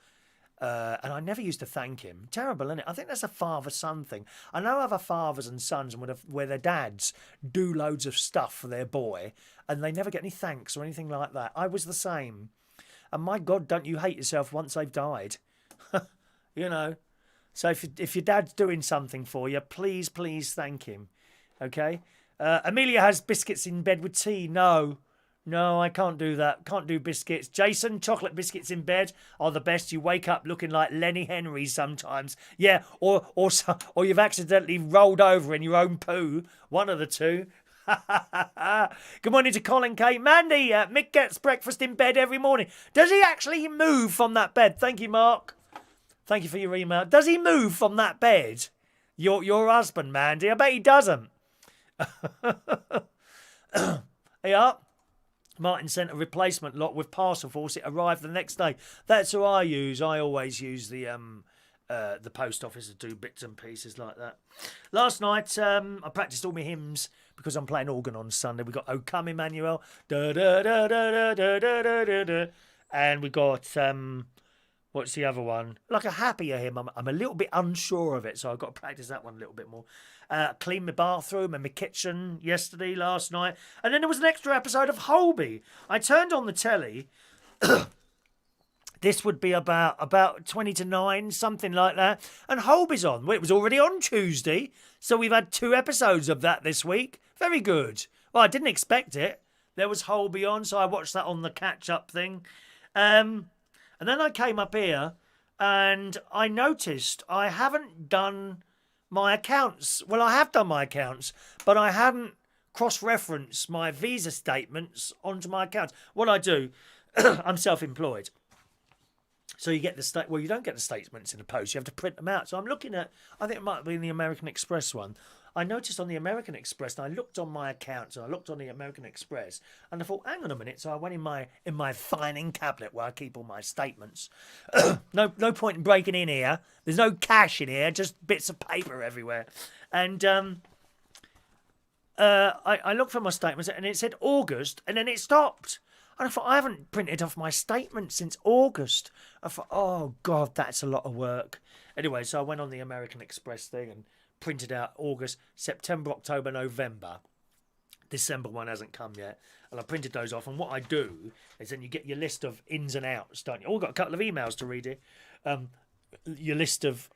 And I never used to thank him. Terrible, isn't it? I think that's a father-son thing. I know other fathers and sons where their dads do loads of stuff for their boy and they never get any thanks or anything like that. I was the same. And my God, don't you hate yourself once they've died? You know. So if your dad's doing something for you, please thank him. Okay? Amelia has biscuits in bed with tea. No, I can't do that. Can't do biscuits. Jason, chocolate biscuits in bed are the best. You wake up looking like Lenny Henry sometimes. Yeah, or you've accidentally rolled over in your own poo. One of the two. Good morning to Colin, Kate, Mandy. Mick gets breakfast in bed every morning. Does he actually move from that bed? Thank you, Mark. Thank you for your email. Does he move from that bed? Your husband, Mandy? I bet he doesn't. Yeah. Martin sent a replacement lot with parcel force. It arrived the next day. That's who I use. I always use the post office to do bits and pieces like that. Last night, I practiced all my hymns because I'm playing organ on Sunday. We got "O Come Emmanuel," da da da da da da da da da, and we got what's the other one? Like a happier hymn. I'm a little bit unsure of it, so I've got to practice that one a little bit more. Cleaned my bathroom and my kitchen last night. And then there was an extra episode of Holby. I turned on the telly. This would be about 20 to 9, something like that. And Holby's on. Well, it was already on Tuesday. So we've had 2 episodes of that this week. Very good. Well, I didn't expect it. There was Holby on, so I watched that on the catch-up thing. And then I came up here and I noticed I haven't done my accounts. Well, I have done my accounts, but I haven't cross-referenced my visa statements onto my accounts. What I do, I'm self-employed. So you get you don't get the statements in the post. You have to print them out. So I'm looking at, I think it might be in the American Express one. I noticed on the American Express, and I looked on my accounts, and I looked on the American Express, and I thought, hang on a minute. So I went in my filing cabinet where I keep all my statements. No point in breaking in here. There's no cash in here, just bits of paper everywhere. And I looked for my statements, and it said August, and then it stopped. And I thought, I haven't printed off my statement since August. I thought, oh, God, that's a lot of work. Anyway, so I went on the American Express thing and printed out August, September, October, November. December one hasn't come yet. And I printed those off. And what I do is then you get your list of ins and outs, don't you? Oh, got a couple of emails to read here. Your list of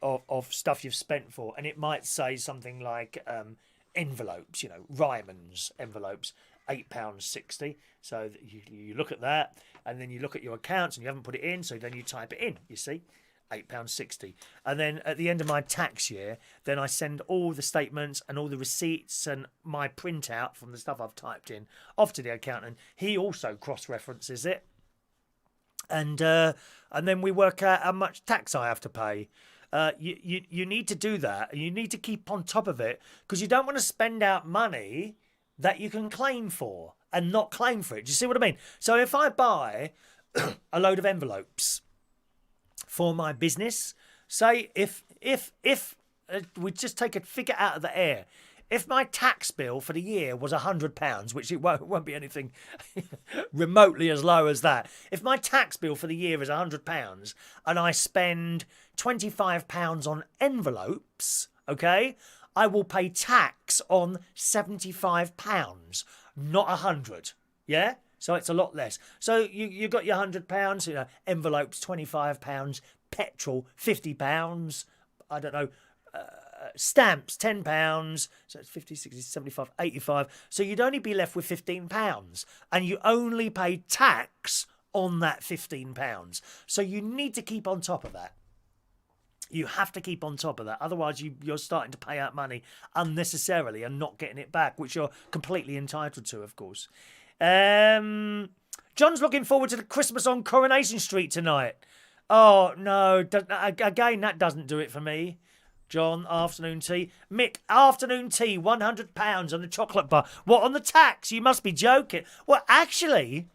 stuff you've spent for. And it might say something like envelopes, Ryman's envelopes. £8.60. So you look at that, and then you look at your accounts, and you haven't put it in, so then you type it in, you see, £8.60. And then at the end of my tax year, then I send all the statements and all the receipts and my printout from the stuff I've typed in off to the accountant. He also cross-references it. And then we work out how much tax I have to pay. You need to do that. You need to keep on top of it, because you don't want to spend out money that you can claim for and not claim for it. Do you see what I mean? So if I buy a load of envelopes for my business, say if we just take a figure out of the air, if my tax bill for the year was £100, which it won't be anything remotely as low as that. If my tax bill for the year is £100 and I spend £25 on envelopes, okay, I will pay tax on £75, not £100. Yeah? So it's a lot less. So you got your £100, envelopes £25, petrol £50, I don't know, stamps £10, so it's 50, 60, 75, 85. So you'd only be left with £15, and you only pay tax on that £15. So you need to keep on top of that. You have to keep on top of that. Otherwise, you're starting to pay out money unnecessarily and not getting it back, which you're completely entitled to, of course. John's looking forward to the Christmas on Coronation Street tonight. Oh, no. Again, that doesn't do it for me. John, afternoon tea. Mick, afternoon tea, £100 on the chocolate bar. What, on the tax? You must be joking. Well, actually,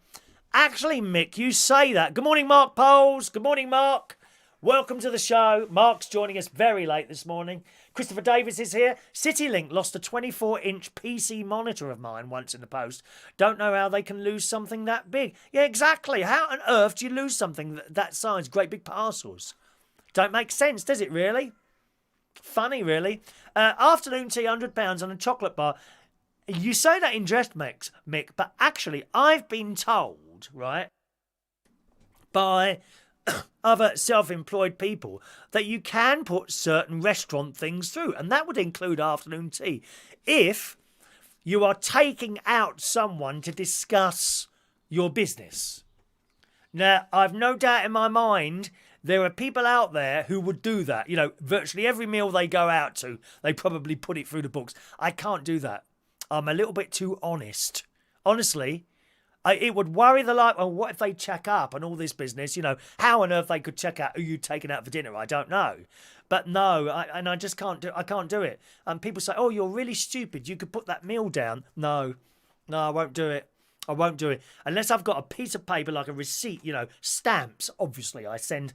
Mick, you say that. Good morning, Mark Poles. Good morning, Mark. Welcome to the show. Mark's joining us very late this morning. Christopher Davis is here. CityLink lost a 24-inch PC monitor of mine once in the post. Don't know how they can lose something that big. Yeah, exactly. How on earth do you lose something that size? Great big parcels. Don't make sense, does it really? Funny, really. Afternoon tea, £100 on a chocolate bar. You say that in jest, Mick, but actually, I've been told, right, by other self-employed people that you can put certain restaurant things through, and that would include afternoon tea, if you are taking out someone to discuss your business. Now, I've no doubt in my mind there are people out there who would do that. You know, virtually every meal they go out to, they probably put it through the books. I can't do that. I'm a little bit too honest. Honestly, it would worry the life. Well, what if they check up and all this business? You know, how on earth they could check out who you taking out for dinner? I don't know. But no, I just can't do. I can't do it. And people say, "Oh, you're really stupid. You could put that meal down." No, I won't do it. I won't do it unless I've got a piece of paper like a receipt, you know, stamps. Obviously, I send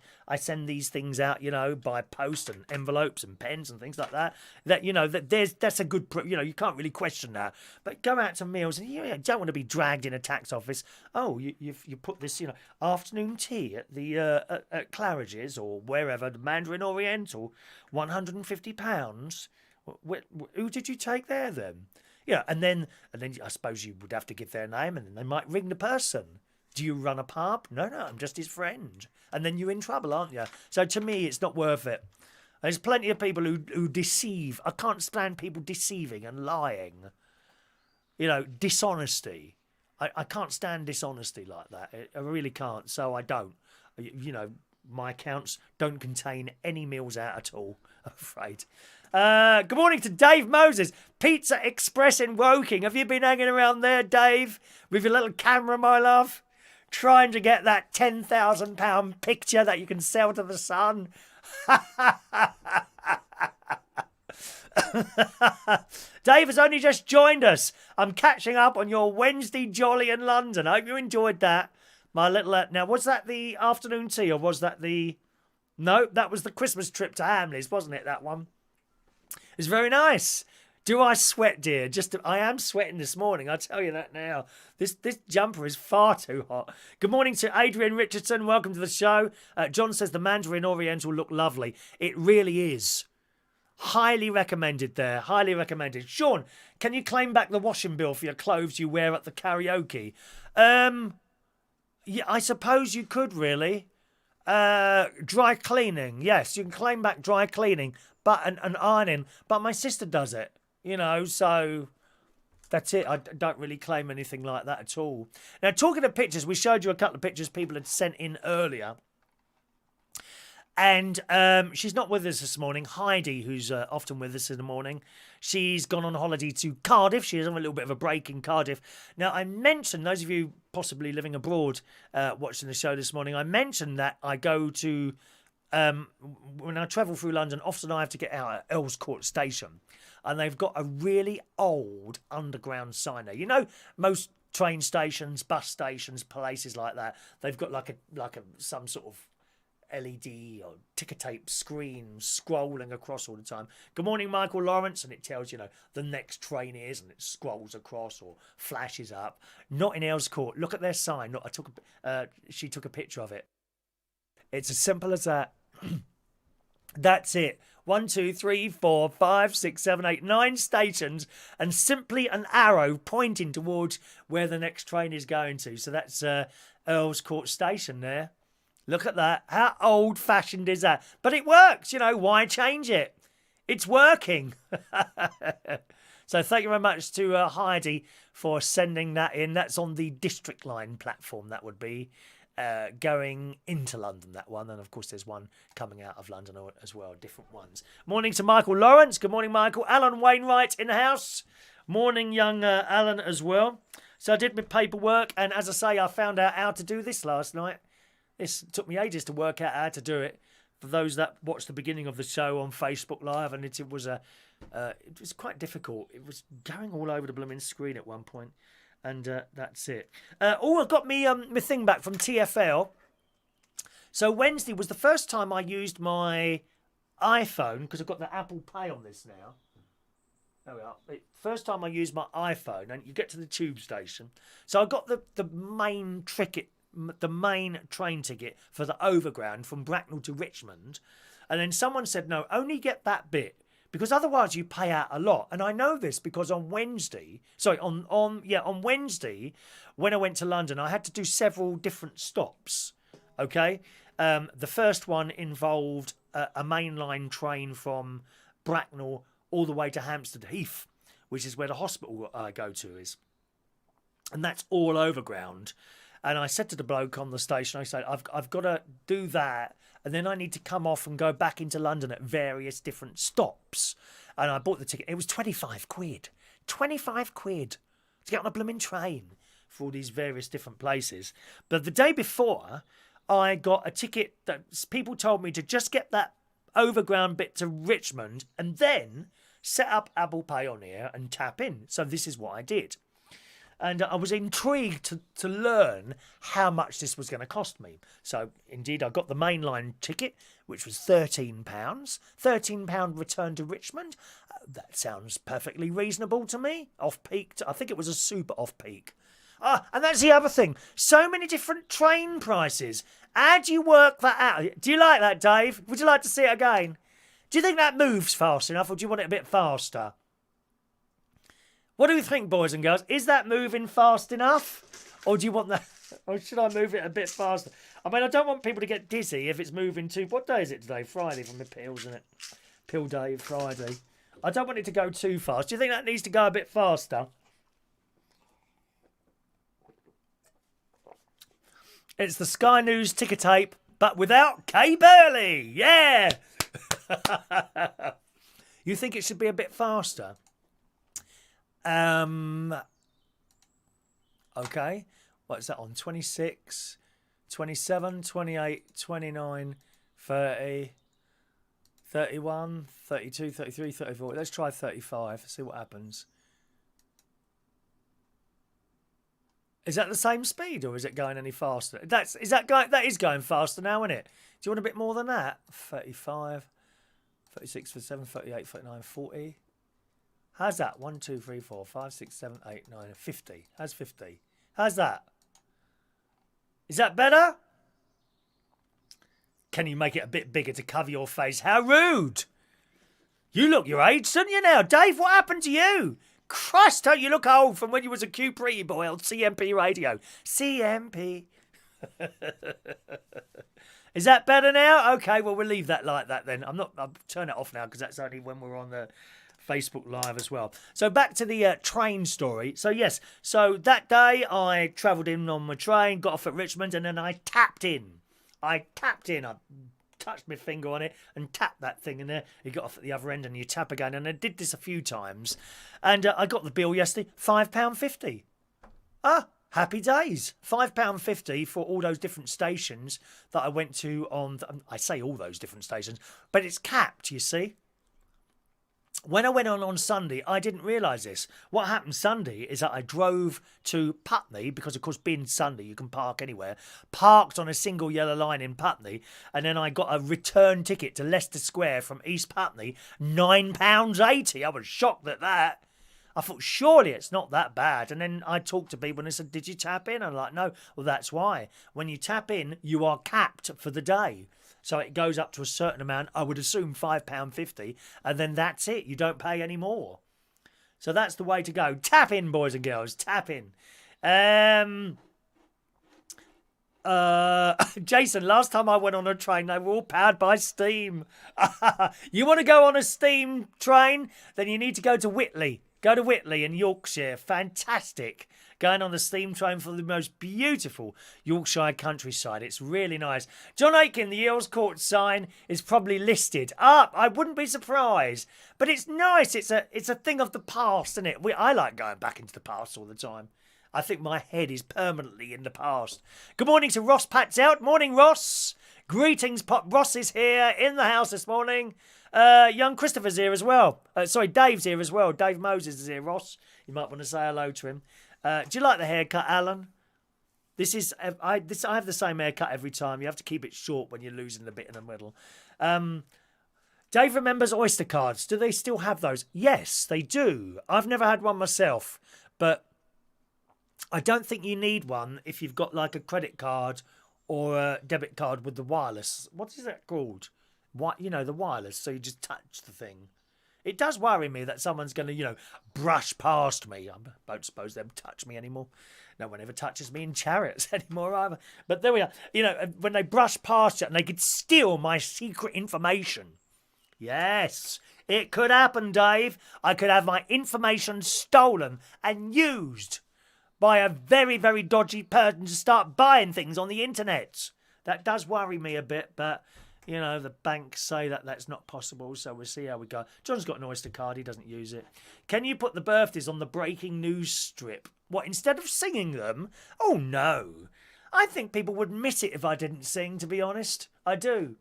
these things out, you know, by post and envelopes and pens and things like that. That, you know, that's a good, you know, you can't really question that. But go out to meals and you don't want to be dragged in a tax office. Oh, you put this, you know, afternoon tea at the at Claridge's or wherever, the Mandarin Oriental, £150. Who did you take there then? Yeah, and then I suppose you would have to give their name, and then they might ring the person. Do you run a pub? No, I'm just his friend. And then you're in trouble, aren't you? So to me, it's not worth it. There's plenty of people who deceive. I can't stand people deceiving and lying. You know, dishonesty. I can't stand dishonesty like that. I really can't, so I don't. You know, my accounts don't contain any meals out at all, I'm afraid. Good morning to Dave Moses, Pizza Express in Woking. Have you been hanging around there, Dave, with your little camera, my love? Trying to get that £10,000 picture that you can sell to the sun? Dave has only just joined us. I'm catching up on your Wednesday jolly in London. I hope you enjoyed that. My little... now, was that the afternoon tea or was that the... No, that was the Christmas trip to Hamleys, wasn't it, that one? It's very nice. Do I sweat, dear? I am sweating this morning, I'll tell you that now. This jumper is far too hot. Good morning to Adrian Richardson. Welcome to the show. John says the Mandarin Oriental look lovely. It really is. Highly recommended there. Highly recommended. Shaun, can you claim back the washing bill for your clothes you wear at the karaoke? Yeah, I suppose you could, really. Dry cleaning. Yes, you can claim back dry cleaning. But and ironing, but my sister does it, you know, so that's it. I don't really claim anything like that at all. Now, talking of pictures, we showed you a couple of pictures people had sent in earlier. And she's not with us this morning. Heidi, who's often with us in the morning, she's gone on holiday to Cardiff. She has a little bit of a break in Cardiff. Now, I mentioned, those of you possibly living abroad watching the show this morning, I mentioned that I go to... when I travel through London, often I have to get out at Earls Court Station, and they've got a really old underground sign there. You know, most train stations, bus stations, places like that, they've got like some sort of LED or Tickertape screen scrolling across all the time. Good morning, Michael Lawrence, and it tells you know the next train is, and it scrolls across or flashes up. Not in Earls Court. Look at their sign. She took a picture of it. It's as simple as that. That's it. 1, 2, 3, 4, 5, 6, 7, 8, 9 stations, and simply an arrow pointing towards where the next train is going to. So that's Earls Court Station there. Look at that. How old-fashioned is that? But it works, you know. Why change it? It's working. So thank you very much to Heidi for sending that in. That's on the District Line platform, that would be. Going into London, that one, and of course there's one coming out of London as well, different ones. Morning to Michael Lawrence. Good morning, Michael. Alan Wainwright in the house. Morning, young Alan as well. So I did my paperwork, and as I say, I found out how to do this last night. This took me ages to work out how to do it. For those that watched the beginning of the show on Facebook Live, and it was quite difficult. It was going all over the blooming screen at one point. And that's it. I got me my thing back from TfL. So Wednesday was the first time I used my iPhone, because I've got the Apple Pay on this now. There we are. First time I used my iPhone, and you get to the tube station. So I got the main train ticket for the overground from Bracknell to Richmond. And then someone said, no, only get that bit, because otherwise you pay out a lot. And I know this because on Wednesday, on Wednesday, when I went to London, I had to do several different stops. Okay, the first one involved a mainline train from Bracknell all the way to Hampstead Heath, which is where the hospital I go to is, and that's all overground. And I said to the bloke on the station, I said, I've got to do that, and then I need to come off and go back into London at various different stops. And I bought the ticket. It was 25 quid. 25 quid to get on a blooming train for all these various different places. But the day before, I got a ticket that people told me to just get that overground bit to Richmond and then set up Apple Pay on here and tap in. So this is what I did. And I was intrigued to learn how much this was going to cost me. So, indeed, I got the mainline ticket, which was £13. £13 return to Richmond. That sounds perfectly reasonable to me. Off-peak. I think it was a super off-peak. And that's the other thing. So many different train prices. How do you work that out? Do you like that, Dave? Would you like to see it again? Do you think that moves fast enough, or do you want it a bit faster? What do you think, boys and girls? Is that moving fast enough? Or do you want that? Or should I move it a bit faster? I mean, I don't want people to get dizzy if it's moving too... What day is it today? Friday for my pills, isn't it? Pill day, Friday. I don't want it to go too fast. Do you think that needs to go a bit faster? It's the Sky News Tickertape, but without Kay Burley. Yeah! You think it should be a bit faster? Okay. What's that on? 26, 27, 28, 29, 30, 31, 32, 33, 34. Let's try 35. See what happens. Is that the same speed, or is it going any faster? That is going faster now, isn't it? Do you want a bit more than that? 35, 36, 37, 38, 39, 40. How's that? 1, 2, 3, 4, 5, 6, 7, 8, 9, 50. How's 50? How's that? Is that better? Can you make it a bit bigger to cover your face? How rude! You look your age, don't you now? Dave, what happened to you? Christ, don't you look old from when you was a cute pretty boy on CMP radio. CMP. Is that better now? Okay, well, we'll leave that like that then. I'll turn it off now because that's only when we're on the Facebook Live as well. So back to the train story. So yes, so that day I travelled in on my train, got off at Richmond, and then I tapped in. I touched my finger on it and tapped that thing in there. You got off at the other end and you tap again. And I did this a few times. And I got the bill yesterday, £5.50. Happy days. £5.50 for all those different stations that I went to on... I say all those different stations, but it's capped, you see. When I went on Sunday, I didn't realise this. What happened Sunday is that I drove to Putney, because of course being Sunday you can park anywhere, parked on a single yellow line in Putney, and then I got a return ticket to Leicester Square from East Putney, £9.80. I was shocked at that. I thought, surely it's not that bad. And then I talked to people and they said, did you tap in? I'm like, no. Well, that's why. When you tap in, you are capped for the day. So it goes up to a certain amount, I would assume £5.50, and then that's it. You don't pay any more. So that's the way to go. Tap in, boys and girls. Tap in. Jason, last time I went on a train, they were all powered by steam. You want to go on a steam train? Then you need to go to Whitley. Go to Whitley in Yorkshire. Fantastic. Going on the steam train for the most beautiful Yorkshire countryside. It's really nice. John Aiken, the Earls Court sign is probably listed. I wouldn't be surprised. But it's nice. It's a thing of the past, isn't it? I like going back into the past all the time. I think my head is permanently in the past. Good morning to Ross Pat's out. Morning, Ross. Greetings, Pop. Ross is here in the house this morning. Young Christopher's here as well. Dave's here as well. Dave Moses is here, Ross. You might want to say hello to him. Do you like the haircut, Alan? I have the same haircut every time. You have to keep it short when you're losing the bit in the middle. Dave remembers Oyster cards. Do they still have those? Yes, they do. I've never had one myself, but I don't think you need one if you've got like a credit card or a debit card with the wireless. What is that called? What, the wireless, so you just touch the thing. It does worry me that someone's going to, brush past me. I don't suppose they'll touch me anymore. No one ever touches me in chariots anymore either. But there we are. When they brush past you and they could steal my secret information. Yes, it could happen, Dave. I could have my information stolen and used by a very, very dodgy person to start buying things on the internet. That does worry me a bit, but, the banks say that that's not possible, so we'll see how we go. John's got an Oyster card, he doesn't use it. Can you put the birthdays on the breaking news strip? What, instead of singing them? Oh, no. I think people would miss it if I didn't sing, to be honest. I do.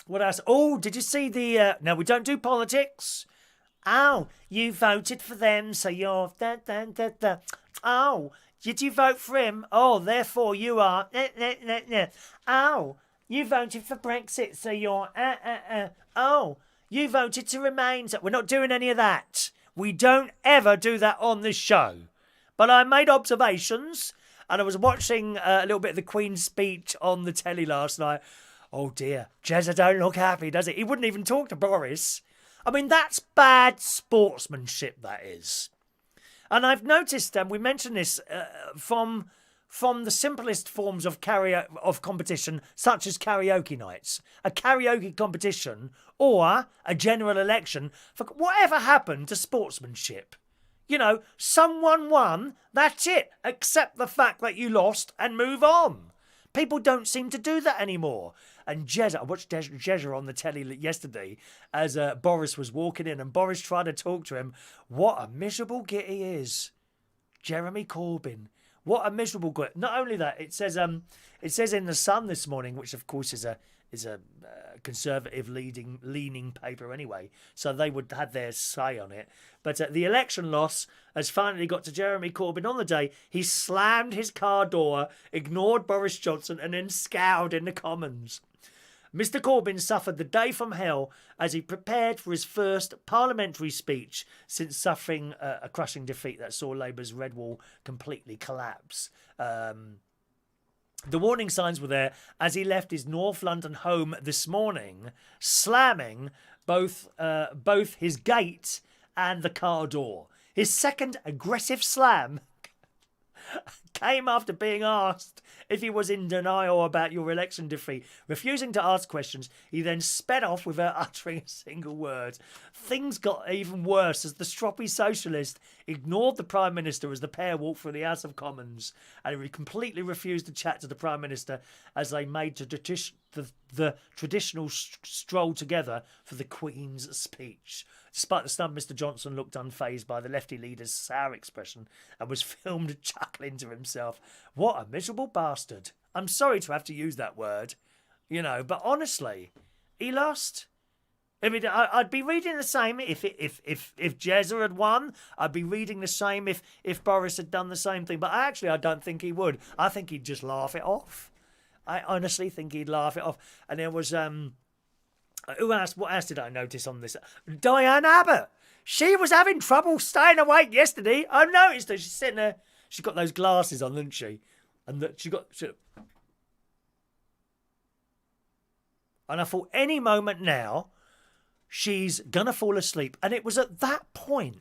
What else? Oh, did you see the... No, we don't do politics. Oh, you voted for them, so you're... Oh, did you vote for him? Oh, therefore you are... Oh, you voted for Brexit, so you're... Oh, you voted to remain... So we're not doing any of that. We don't ever do that on this show. But I made observations, and I was watching a little bit of the Queen's speech on the telly last night. Oh dear, Jezza don't look happy, does it? He wouldn't even talk to Boris. I mean, that's bad sportsmanship, that is. And I've noticed, and we mentioned this, from the simplest forms of competition, such as karaoke nights. A karaoke competition or a general election. For whatever happened to sportsmanship? Someone won, that's it. Accept the fact that you lost and move on. People don't seem to do that anymore. And I watched Jezza on the telly yesterday as Boris was walking in, and Boris tried to talk to him. What a miserable git he is. Jeremy Corbyn. What a miserable git. Not only that, it says in The Sun this morning, which of course is a conservative leaning paper anyway, so they would have their say on it. But the election loss has finally got to Jeremy Corbyn on the day. He slammed his car door, ignored Boris Johnson, and then scowled in the Commons. Mr Corbyn suffered the day from hell as he prepared for his first parliamentary speech since suffering a crushing defeat that saw Labour's red wall completely collapse. The warning signs were there as he left his North London home this morning, slamming both his gate and the car door. His second aggressive slam came after being asked if he was in denial about your election defeat. Refusing to ask questions, he then sped off without uttering a single word. Things got even worse as the stroppy socialist ignored the Prime Minister as the pair walked through the House of Commons, and he completely refused to chat to the Prime Minister as they made the traditional stroll together for the Queen's speech. Despite the snub, Mr Johnson looked unfazed by the lefty leader's sour expression and was filmed chuckling to himself. What a miserable bastard. I'm sorry to have to use that word, but honestly, he lost. I mean, I'd be reading the same if Jezza had won. I'd be reading the same if Boris had done the same thing. But I don't think he would. I think he'd just laugh it off. I honestly think he'd laugh it off. And there was... who else? What else did I notice on this? Diane Abbott. She was having trouble staying awake yesterday. I noticed her. She's sitting there. She's got those glasses on, hasn't she? And and I thought any moment now, she's gonna fall asleep. And it was at that point.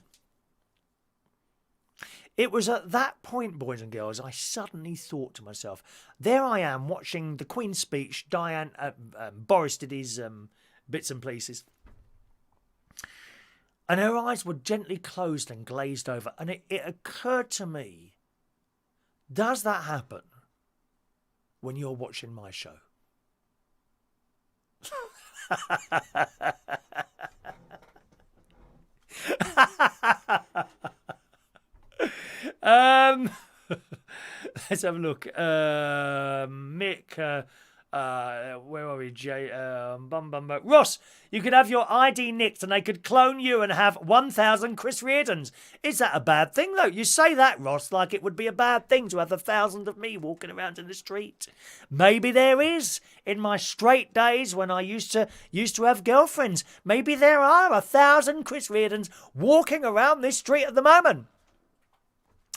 Boys and girls, I suddenly thought to myself, there I am watching the Queen's speech. Boris did his bits and pieces. And her eyes were gently closed and glazed over. And it occurred to me, does that happen when you're watching my show? Let's have a look. Mick, where are we? Ross, you could have your ID nicked and they could clone you and have 1,000 Chris Reardons. Is that a bad thing, though? You say that, Ross, like it would be a bad thing to have 1,000 of me walking around in the street. Maybe there is. In my straight days when I used to have girlfriends, maybe there are 1,000 Chris Reardons walking around this street at the moment.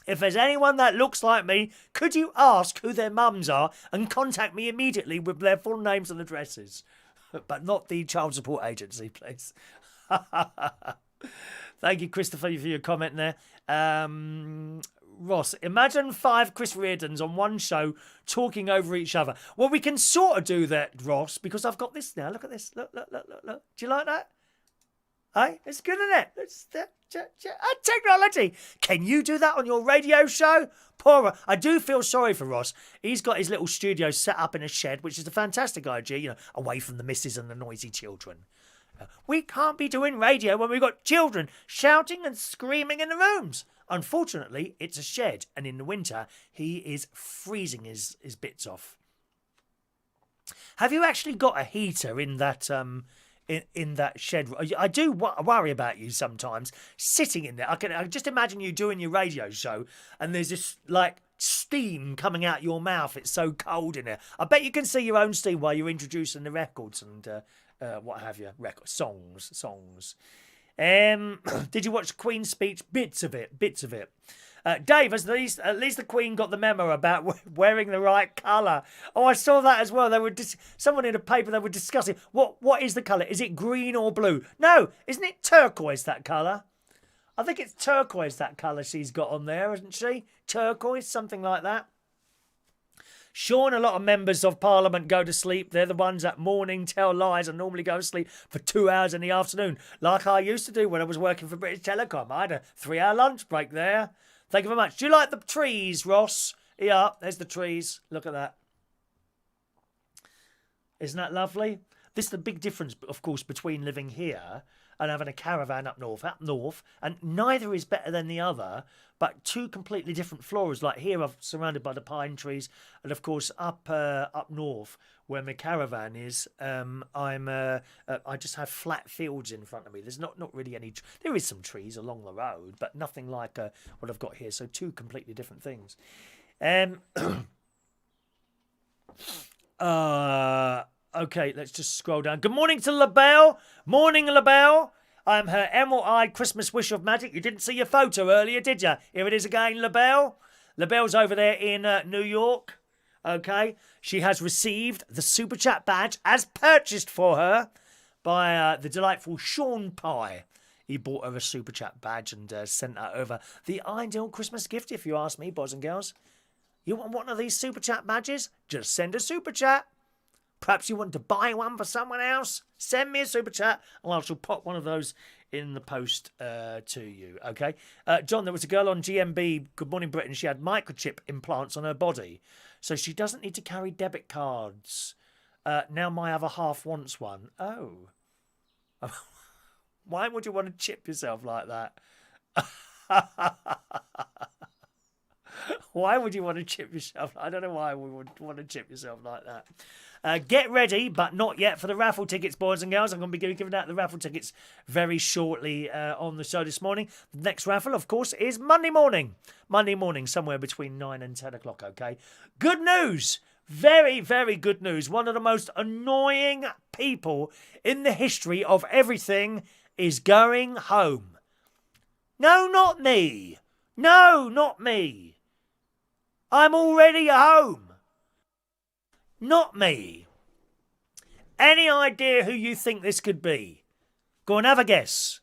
If there's anyone that looks like me, could you ask who their mums are and contact me immediately with their full names and addresses? But not the child support agency, please. Thank you, Christopher, for your comment there. Ross, imagine 5 Chris Reardons on one show talking over each other. Well, we can sort of do that, Ross, because I've got this now. Look at this. Look. Do you like that? Hey, it's good, isn't it? It's technology. Can you do that on your radio show? Poor, I do feel sorry for Ross. He's got his little studio set up in a shed, which is a fantastic idea, you know, away from the missus and the noisy children. We can't be doing radio when we've got children shouting and screaming in the rooms. Unfortunately, it's a shed, and in the winter, he is freezing his bits off. Have you actually got a heater in that in that shed? I do worry about you sometimes sitting in there. I just imagine you doing your radio show, and there's this like steam coming out your mouth. It's so cold in there. I bet you can see your own steam while you're introducing the records and what have you, songs. Did you watch the Queen's speech? Bits of it. Dave, at least the Queen got the memo about wearing the right colour. Oh, I saw that as well. They were someone in a paper. They were discussing what is the colour? Is it green or blue? No, isn't it turquoise, that colour? I think it's turquoise, that colour she's got on there, isn't she? Turquoise, something like that. Shaun, a lot of members of Parliament go to sleep. They're the ones at morning tell lies and normally go to sleep for 2 hours in the afternoon, like I used to do when I was working for British Telecom. I had a 3-hour lunch break there. Thank you very much. Do you like the trees, Ross? Yeah, there's the trees. Look at that. Isn't that lovely? This is the big difference, of course, between living here and having a caravan up north, and neither is better than the other, but 2 completely different floras. Like here, I'm surrounded by the pine trees, and of course, up north, where my caravan is, I just have flat fields in front of me. There's not really any. There is some trees along the road, but nothing like what I've got here. So 2 completely different things. Okay, let's just scroll down. Good morning to LaBelle. Morning, LaBelle. I'm her emerald-eyed Christmas wish of magic. You didn't see your photo earlier, did you? Here it is again, LaBelle. LaBelle's over there in New York. Okay. She has received the Super Chat badge as purchased for her by the delightful Shaun Pye. He bought her a Super Chat badge and sent her over. The ideal Christmas gift, if you ask me, boys and girls. You want one of these Super Chat badges? Just send a Super Chat. Perhaps you want to buy one for someone else? Send me a Super Chat and I shall pop one of those in the post to you, okay? John, there was a girl on GMB, Good Morning Britain. She had microchip implants on her body, so she doesn't need to carry debit cards. Now my other half wants one. Oh. Why would you want to chip yourself like that? Why would you want to chip yourself? I don't know why we would want to chip yourself like that. Get ready, but not yet, for the raffle tickets, boys and girls. I'm going to be giving out the raffle tickets very shortly on the show this morning. The next raffle, of course, is Monday morning. Monday morning, somewhere between 9 and 10 o'clock, okay? Good news. Very, very good news. One of the most annoying people in the history of everything is going home. No, not me. No, not me. I'm already home. Not me. Any idea who you think this could be? Go and have a guess.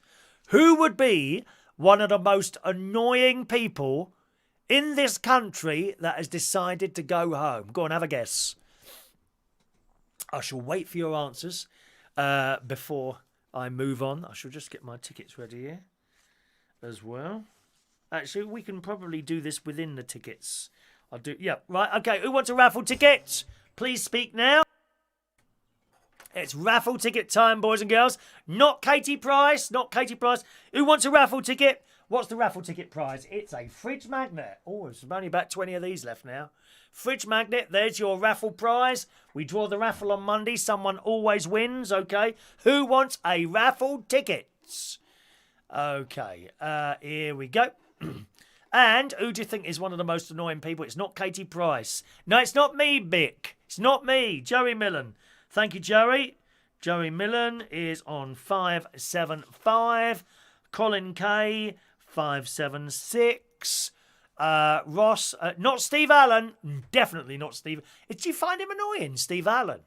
Who would be one of the most annoying people in this country that has decided to go home? Go and have a guess. I shall wait for your answers before I move on. I shall just get my tickets ready here as well. Actually, we can probably do this within the tickets. I'll do. Yeah, right. Okay, who wants a raffle ticket? Please speak now. It's raffle ticket time, boys and girls. Not Katie Price. Not Katie Price. Who wants a raffle ticket? What's the raffle ticket prize? It's a fridge magnet. Oh, there's only about 20 of these left now. Fridge magnet. There's your raffle prize. We draw the raffle on Monday. Someone always wins, okay? Who wants a raffle ticket? Okay, here we go. And who do you think is one of the most annoying people? It's not Katie Price. No, it's not me, Bick. It's not me. Joey Millen. Thank you, Joey. Joey Millen is on 575. Colin K, 576. Ross, not Steve Allen. Definitely not Steve. Did you find him annoying, Steve Allen?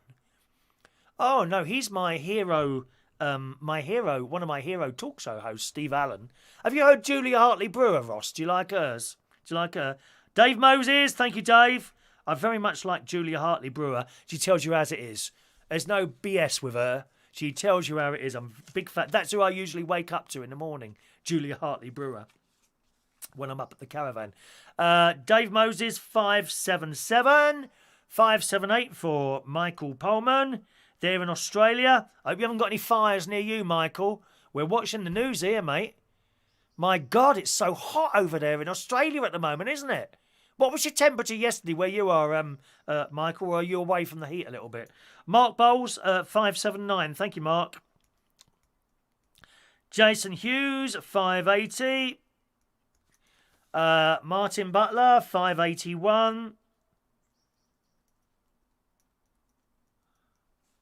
Oh, no, he's my hero. One of my hero talk show hosts, Steve Allen. Have you heard Julia Hartley-Brewer, Ross? Do you like hers? Do you like her? Dave Moses, thank you, Dave. I very much like Julia Hartley-Brewer. She tells you as it is. There's no BS with her. She tells you how it is. I'm a big fan. That's who I usually wake up to in the morning, Julia Hartley-Brewer, when I'm up at the caravan. Dave Moses, 577. 578 for Michael Pullman. They're in Australia. I hope you haven't got any fires near you, Michael. We're watching the news here, mate. My God, it's so hot over there in Australia at the moment, isn't it? What was your temperature yesterday where you are, Michael, or are you away from the heat a little bit? Mark Bowles, 579. Thank you, Mark. Jason Hughes, 580. Martin Butler, 581.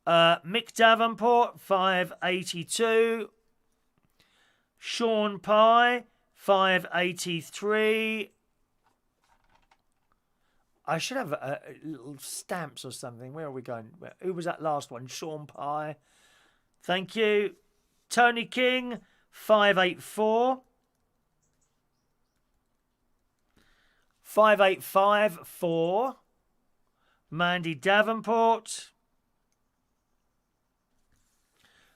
Mick Davenport, 582. Shaun Pye, 583. I should have little stamps or something. Where are we going? Who was that last one? Shaun Pye. Thank you. Tony King, 584. 585 for Mandy Davenport.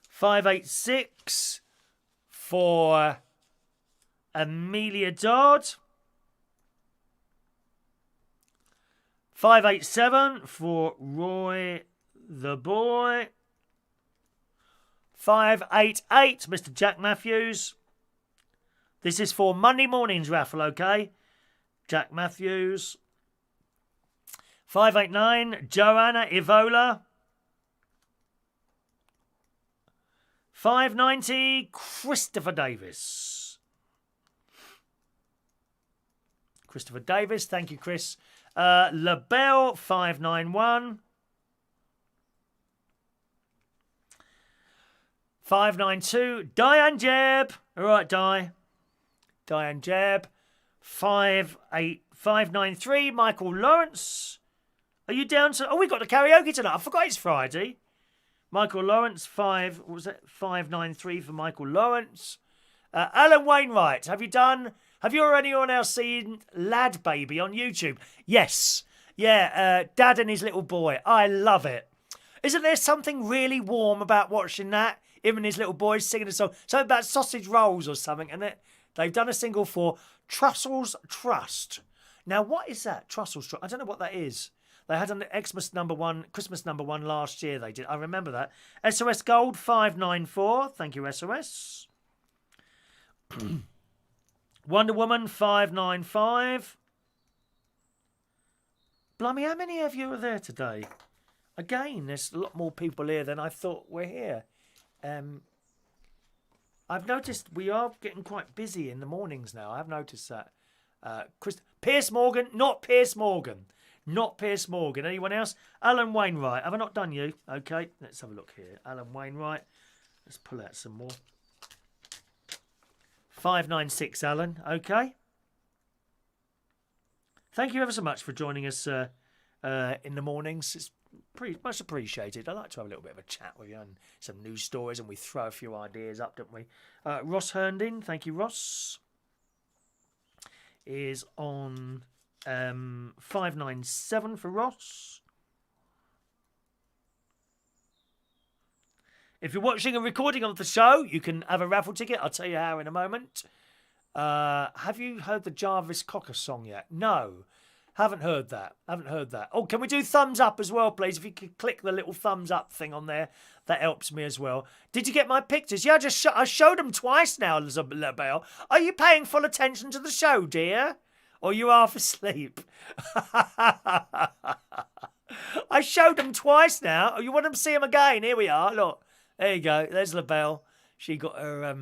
586 for Amelia Dodd. 587 for Roy the Boy. 588, Mr. Jack Matthews. This is for Monday morning's raffle, okay? Jack Matthews. 589, Joanna Ivola. 590, Christopher Davis. Christopher Davis, thank you, Chris. LaBelle, 591. 592, Diane Jebb. All right, Diane Jebb. 593, Michael Lawrence. Are you down to... Oh, we got the karaoke tonight. I forgot it's Friday. Michael Lawrence, 593 for Michael Lawrence. Alan Wainwright, have you or anyone else seen Lad Baby on YouTube? Yes. Yeah, Dad and his little boy. I love it. Isn't there something really warm about watching that? Him and his little boy singing a song. Something about sausage rolls or something. And they've done a single for Trussell's Trust. Now, what is that? Trussell's Trust. I don't know what that is. They had an Christmas number one last year. They did. I remember that. SOS Gold 594. Thank you, SOS. Wonder Woman 595. Blimey, how many of you are there today? Again, there's a lot more people here than I thought were here. I've noticed we are getting quite busy in the mornings now. I've noticed that. Piers Morgan, not Piers Morgan. Not Piers Morgan. Anyone else? Alan Wainwright. Have I not done you? Okay, let's have a look here. Alan Wainwright. Let's pull out some more. 596, Alan. Okay. Thank you ever so much for joining us in the mornings. It's pretty much appreciated. I like to have a little bit of a chat with you and some news stories, and we throw a few ideas up, don't we? Ross Herndon. Thank you, Ross. Is on... 597 for Ross. If you're watching a recording of the show, you can have a raffle ticket. I'll tell you how in a moment. Have you heard the Jarvis Cocker song yet? No. Haven't heard that. Oh, can we do thumbs up as well, please? If you could click the little thumbs up thing on there, that helps me as well. Did you get my pictures? Yeah, I showed them twice now, LaBelle. Are you paying full attention to the show, dear? Or you half asleep? I showed them twice now. Oh, you want them to see them again? Here we are. Look. There you go. There's LaBelle. She got her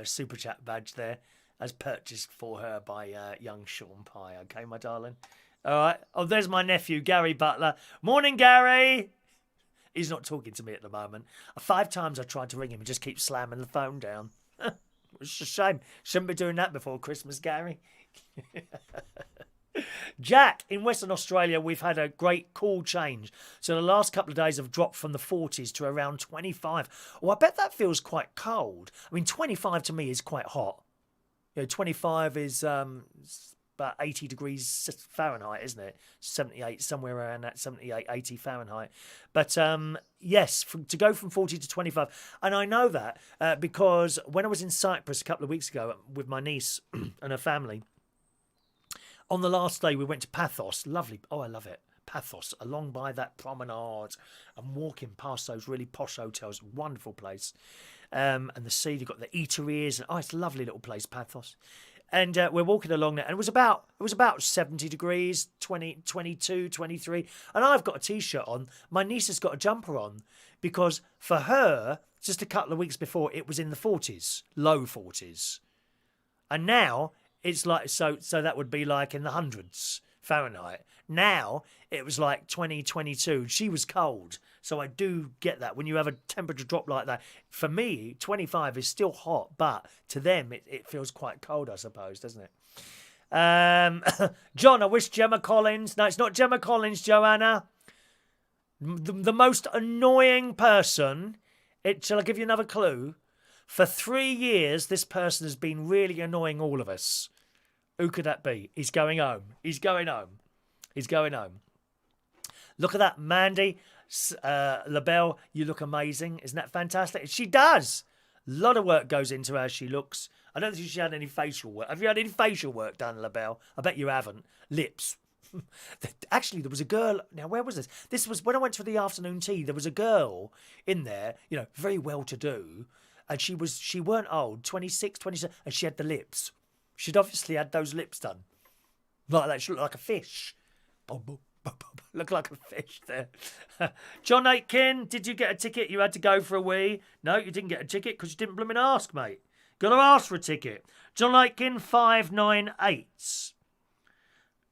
Super Chat badge there as purchased for her by young Shaun Pye. Okay, my darling? All right. Oh, there's my nephew, Gary Butler. Morning, Gary. He's not talking to me at the moment. 5 times I tried to ring him and just keeps slamming the phone down. It's a shame. Shouldn't be doing that before Christmas, Gary. Jack, in Western Australia, we've had a great cool change. So the last couple of days have dropped from the 40s to around 25. Oh, I bet that feels quite cold. I mean, 25 to me is quite hot. 25 is about 80 degrees Fahrenheit, isn't it? 78, somewhere around that, 78, 80 Fahrenheit. But yes, to go from 40 to 25. And I know that because when I was in Cyprus a couple of weeks ago with my niece and her family, on the last day we went to Pathos. Lovely. Oh, I love it. Pathos, along by that promenade and walking past those really posh hotels. Wonderful place. And the sea, you've got the eateries. And, it's a lovely little place, Pathos. And we're walking along there, and it was about 70 degrees, 20, 22, 23. And I've got a T-shirt on. My niece has got a jumper on because for her, just a couple of weeks before, it was in the 40s, low 40s. And now it's like, so that would be like in the hundreds Fahrenheit. Now it was like 20, 22. She was cold. So I do get that when you have a temperature drop like that. For me, 25 is still hot, but to them it feels quite cold, I suppose, doesn't it? John, I wish Gemma Collins. No, it's not Gemma Collins, Joanna. The most annoying person. Shall I give you another clue? For 3 years, this person has been really annoying all of us. Who could that be? He's going home. He's going home. He's going home. Look at that, Mandy LaBelle. You look amazing. Isn't that fantastic? She does. A lot of work goes into how she looks. I don't think she had any facial work. Have you had any facial work done, LaBelle? I bet you haven't. Lips. Actually, there was a girl. Now, where was this? This was when I went to the afternoon tea. There was a girl in there, very well to do. And she weren't old, 26, 27, and she had the lips. She'd obviously had those lips done. Like that. She looked like a fish. Look like a fish there. John Aitken, did you get a ticket? You had to go for a wee. No, you didn't get a ticket because you didn't blooming ask, mate. Got to ask for a ticket. John Aitken, 598.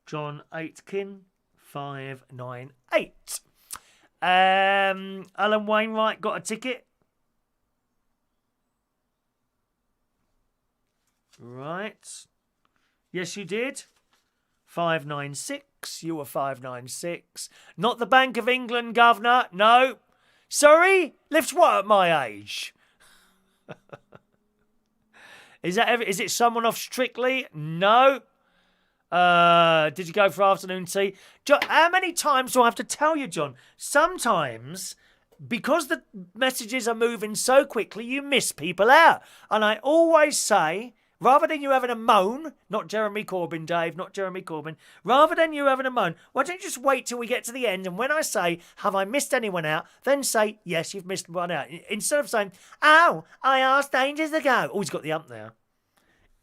John Aitken, 598. Alan Wainwright got a ticket. Right. Yes, you did. 596. You were 596. Not the Bank of England, governor. No. Sorry? Lift what at my age? Is it someone off Strictly? No. Did you go for afternoon tea? John, how many times do I have to tell you, John? Sometimes, because the messages are moving so quickly, you miss people out. And I always say, rather than you having a moan, not Jeremy Corbyn, Dave, not Jeremy Corbyn, rather than you having a moan, why don't you just wait till we get to the end, and when I say, have I missed anyone out, then say, yes, you've missed one out. Instead of saying, oh, I asked ages ago. Oh, he's got the ump now.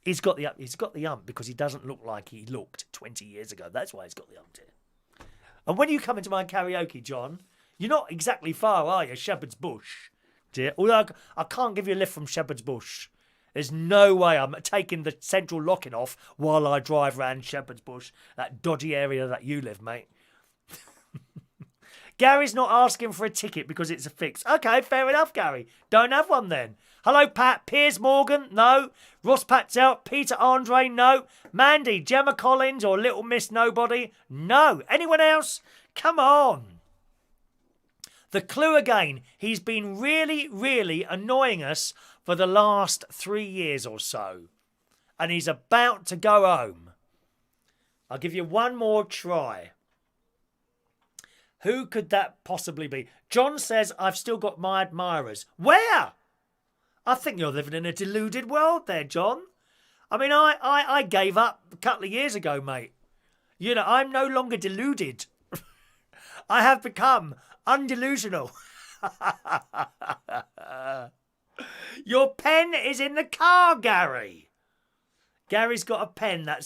He's got the ump because he doesn't look like he looked 20 years ago. That's why he's got the ump here. And when you come into my karaoke, John, you're not exactly far, are you? Shepherd's Bush. Dear. Although I can't give you a lift from Shepherd's Bush. There's no way I'm taking the central locking off while I drive round Shepherd's Bush, that dodgy area that you live, mate. Gary's not asking for a ticket because it's a fix. Okay, fair enough, Gary. Don't have one then. Hello, Pat. Piers Morgan? No. Ross Patel? Peter Andre? No. Mandy? Gemma Collins or Little Miss Nobody? No. Anyone else? Come on. The clue again. He's been really, really annoying us for the last 3 years or so. And he's about to go home. I'll give you one more try. Who could that possibly be? John says, I've still got my admirers. Where? I think you're living in a deluded world there, John. I mean, I gave up a couple of years ago, mate. I'm no longer deluded. I have become undelusional. Your pen is in the car, Gary. Gary's got a pen that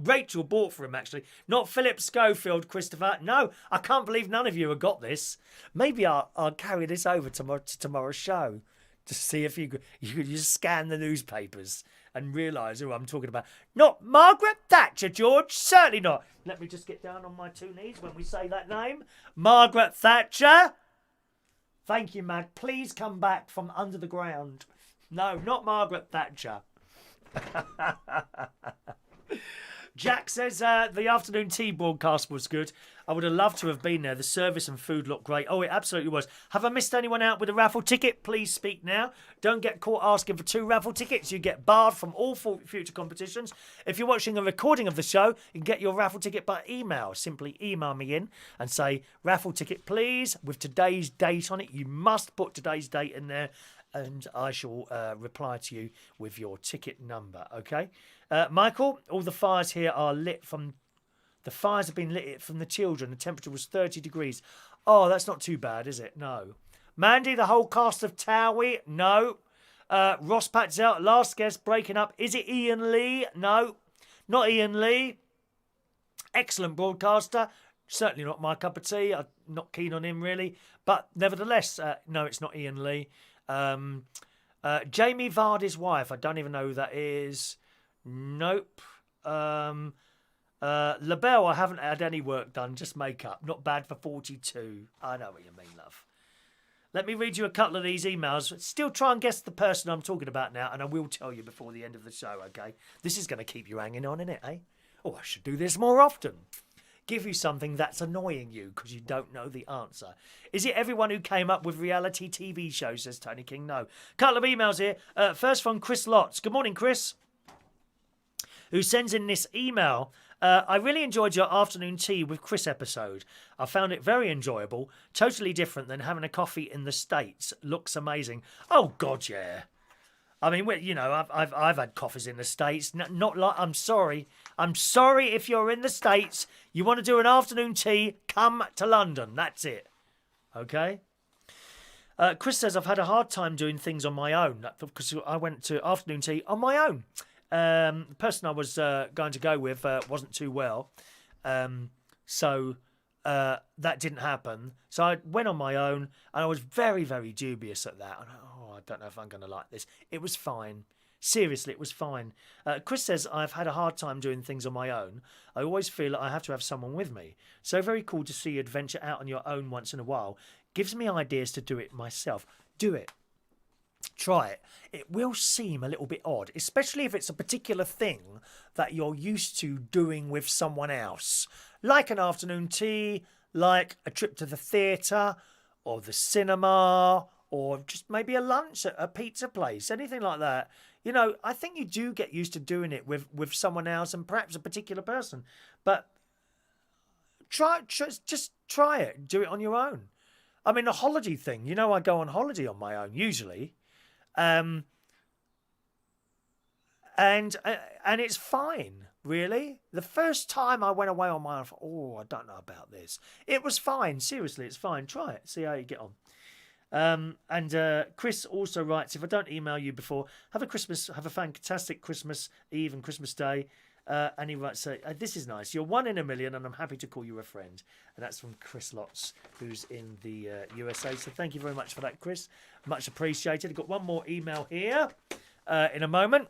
Rachel bought for him, actually. Not Philip Schofield, Christopher. No, I can't believe none of you have got this. Maybe I'll carry this over to tomorrow's show to see if you could just scan the newspapers and realise who I'm talking about. Not Margaret Thatcher, George. Certainly not. Let me just get down on my 2 knees when we say that name. Margaret Thatcher. Thank you, Mag. Please come back from under the ground. No, not Margaret Thatcher. Jack says the afternoon tea broadcast was good. I would have loved to have been there. The service and food looked great. Oh, it absolutely was. Have I missed anyone out with a raffle ticket? Please speak now. Don't get caught asking for 2 raffle tickets. You get barred from all future competitions. If you're watching a recording of the show, you can get your raffle ticket by email. Simply email me in and say, raffle ticket please, with today's date on it. You must put today's date in there, and I shall reply to you with your ticket number, okay? Michael, all the fires here are lit from... The fires have been lit from the children. The temperature was 30 degrees. Oh, that's not too bad, is it? No. Mandy, the whole cast of Towie? No. Ross Pat's out. Last guest breaking up. Is it Ian Lee? No. Not Ian Lee. Excellent broadcaster. Certainly not my cup of tea. I'm not keen on him, really. But nevertheless, no, it's not Ian Lee. Jamie Vardy's wife. I don't even know who that is. Nope. LaBelle, I haven't had any work done, just makeup. Not bad for 42. I know what you mean, love. Let me read you a couple of these emails. Still try and guess the person I'm talking about now, and I will tell you before the end of the show, okay? This is going to keep you hanging on, innit, eh? Oh, I should do this more often. Give you something that's annoying you because you don't know the answer. Is it everyone who came up with reality TV shows, says Tony King? No. Couple of emails here. First from Chris Lotz. Good morning, Chris. Who sends in this email. I really enjoyed your afternoon tea with Chris episode. I found it very enjoyable. Totally different than having a coffee in the States. Looks amazing. Oh, God, yeah. I mean, you know, I've had coffees in the States. Not like... I'm sorry. I'm sorry if you're in the States. You want to do an afternoon tea, come to London. That's it. Okay? Chris says, I've had a hard time doing things on my own because I went to afternoon tea on my own. The person I was going to go with wasn't too well, so that didn't happen. So I went on my own, and I was very, very dubious at that. I don't know if I'm going to like this. It was fine. Seriously, it was fine. Chris says, I've had a hard time doing things on my own. I always feel that I have to have someone with me. So very cool to see you adventure out on your own once in a while. Gives me ideas to do it myself. Do it. Try it. It will seem a little bit odd, especially if it's a particular thing that you're used to doing with someone else. Like an afternoon tea, like a trip to the theatre or the cinema, or just maybe a lunch at a pizza place, anything like that. You know, I think you do get used to doing it with someone else and perhaps a particular person. But just try it. Do it on your own. I mean, a holiday thing. You know, I go on holiday on my own, usually. And it's fine, really. The first time I went away on my own, I thought, oh, I don't know about this. It was fine. Seriously, it's fine. Try it. See how you get on. And Chris also writes, if I don't email you before, have a fantastic Christmas Eve and Christmas Day. And he writes, this is nice. You're 1 in a million, and I'm happy to call you a friend. And that's from Chris Lotz, who's in the USA. So thank you very much for that, Chris. Much appreciated. I've got one more email here in a moment.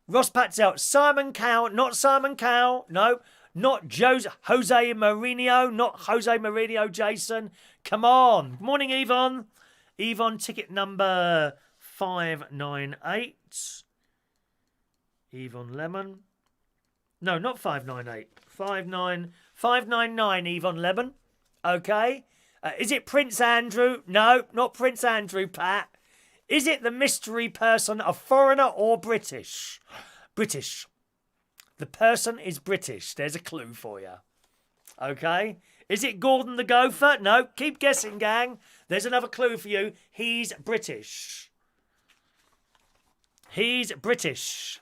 Ross Pat's out. Simon Cowell. Not Simon Cowell. No. Not Jose Mourinho. Not Jose Mourinho, Jason. Come on. Good morning, Yvonne. Yvonne, ticket number 598. Yvonne Lemon. No, not 598. 599 Yvonne Lemon. Okay. Is it Prince Andrew? No, not Prince Andrew, Pat. Is it the mystery person, a foreigner or British? British. The person is British. There's a clue for you. Okay. Is it Gordon the Gopher? No. Keep guessing, gang. There's another clue for you. He's British. He's British.